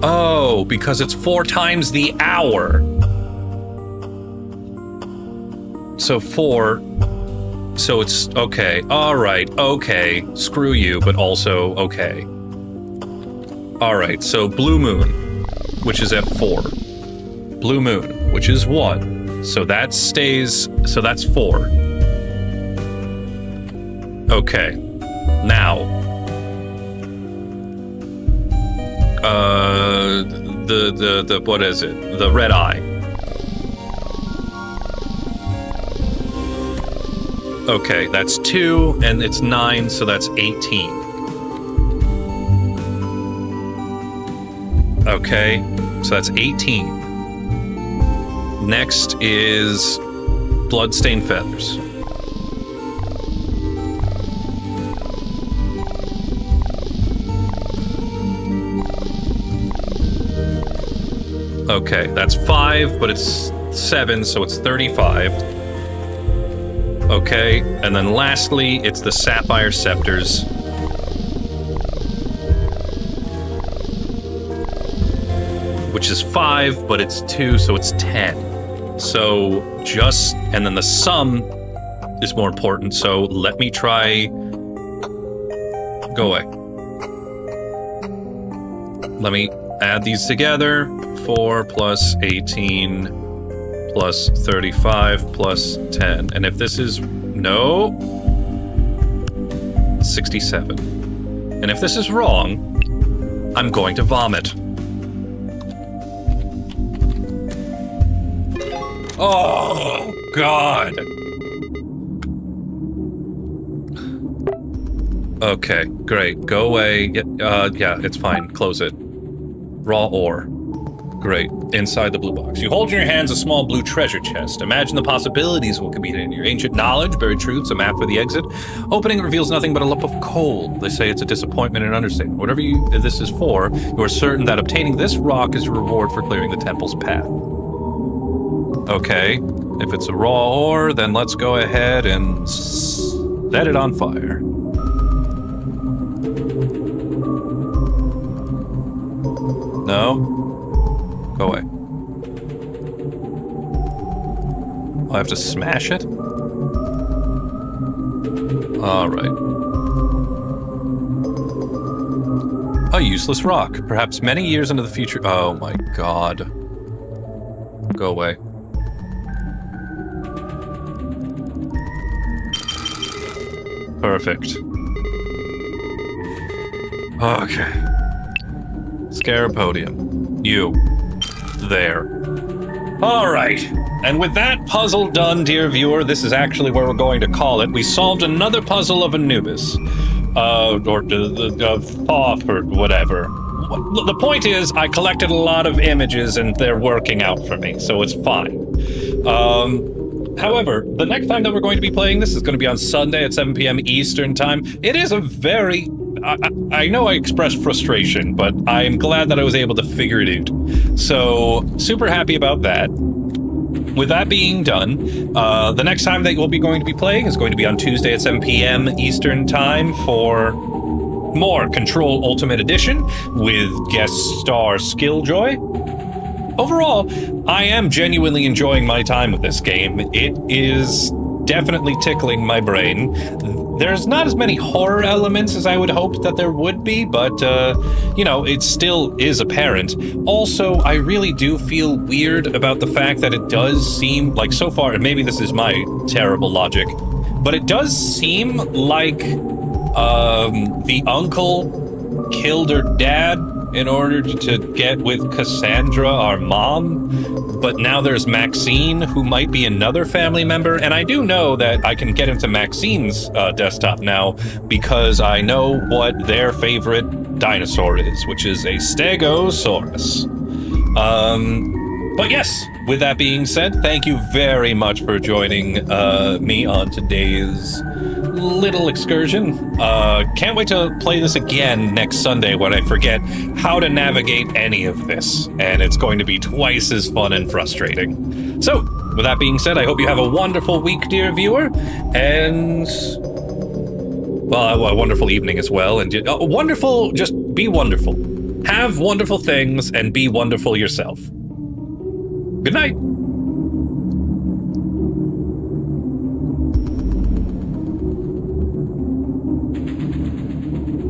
A: Oh, because it's 4 times the hour. So 4. So it's okay. All right. Okay. Screw you, but also okay. All right. So blue moon, which is at 4. Blue moon, which is 1. So that stays. So that's 4. Okay, now, what is it? The red eye. Okay, that's 2, and it's 9, so that's 18. Okay, so that's 18. Next is bloodstained feathers. Okay, that's 5, but it's 7, so it's 35. Okay, and then lastly, it's the sapphire scepters. Which is 5, but it's 2, so it's 10. So and then the sum is more important. So let me try. Go away. Let me add these together. 4 plus 18 plus 35 plus 10. And if this is, no, 67. And if this is wrong, I'm going to vomit. Oh, God. Okay, great. Go away. Yeah, it's fine. Close it. Raw ore. Great. Inside the blue box. You hold in your hands a small blue treasure chest. Imagine the possibilities what could be in your ancient knowledge, buried truths, a map for the exit. Opening it reveals nothing but a lump of coal. They say it's a disappointment and understatement. Whatever this is for, you are certain that obtaining this rock is your reward for clearing the temple's path. Okay. If it's a raw ore, then let's go ahead and set it on fire. No? Go away. I have to smash it? Alright. A useless rock. Perhaps many years into the future. Oh my god. Go away. Perfect. Okay. Scarapodium. You. There. All right. And with that puzzle done, dear viewer, this is actually where we're going to call it. We solved another puzzle of Anubis. Or the Thoth or whatever. The point is, I collected a lot of images and they're working out for me, so it's fine. However, the next time that we're going to be playing this is going to be on Sunday at 7 p.m. Eastern Time. It is a very... I know I expressed frustration, but I'm glad that I was able to figure it out. So, super happy about that. With that being done, the next time that we'll be going to be playing is going to be on Tuesday at 7 p.m. Eastern Time for more Control Ultimate Edition with guest star Skilljoy. Overall, I am genuinely enjoying my time with this game. It is definitely tickling my brain. There's not as many horror elements as I would hope that there would be, but, it still is apparent. Also, I really do feel weird about the fact that it does seem like so far, and maybe this is my terrible logic, but it does seem like the uncle killed her dad in order to get with Cassandra, our mom. But now there's Maxine, who might be another family member. And I do know that I can get into Maxine's desktop now because I know what their favorite dinosaur is, which is a Stegosaurus. But yes, with that being said, thank you very much for joining me on today's little excursion. Can't wait to play this again next Sunday when I forget how to navigate any of this, and it's going to be twice as fun and frustrating. So, with that being said, I hope you have a wonderful week, dear viewer, and, well, a wonderful evening as well, and wonderful, just be wonderful. Have wonderful things and be wonderful yourself. Good night.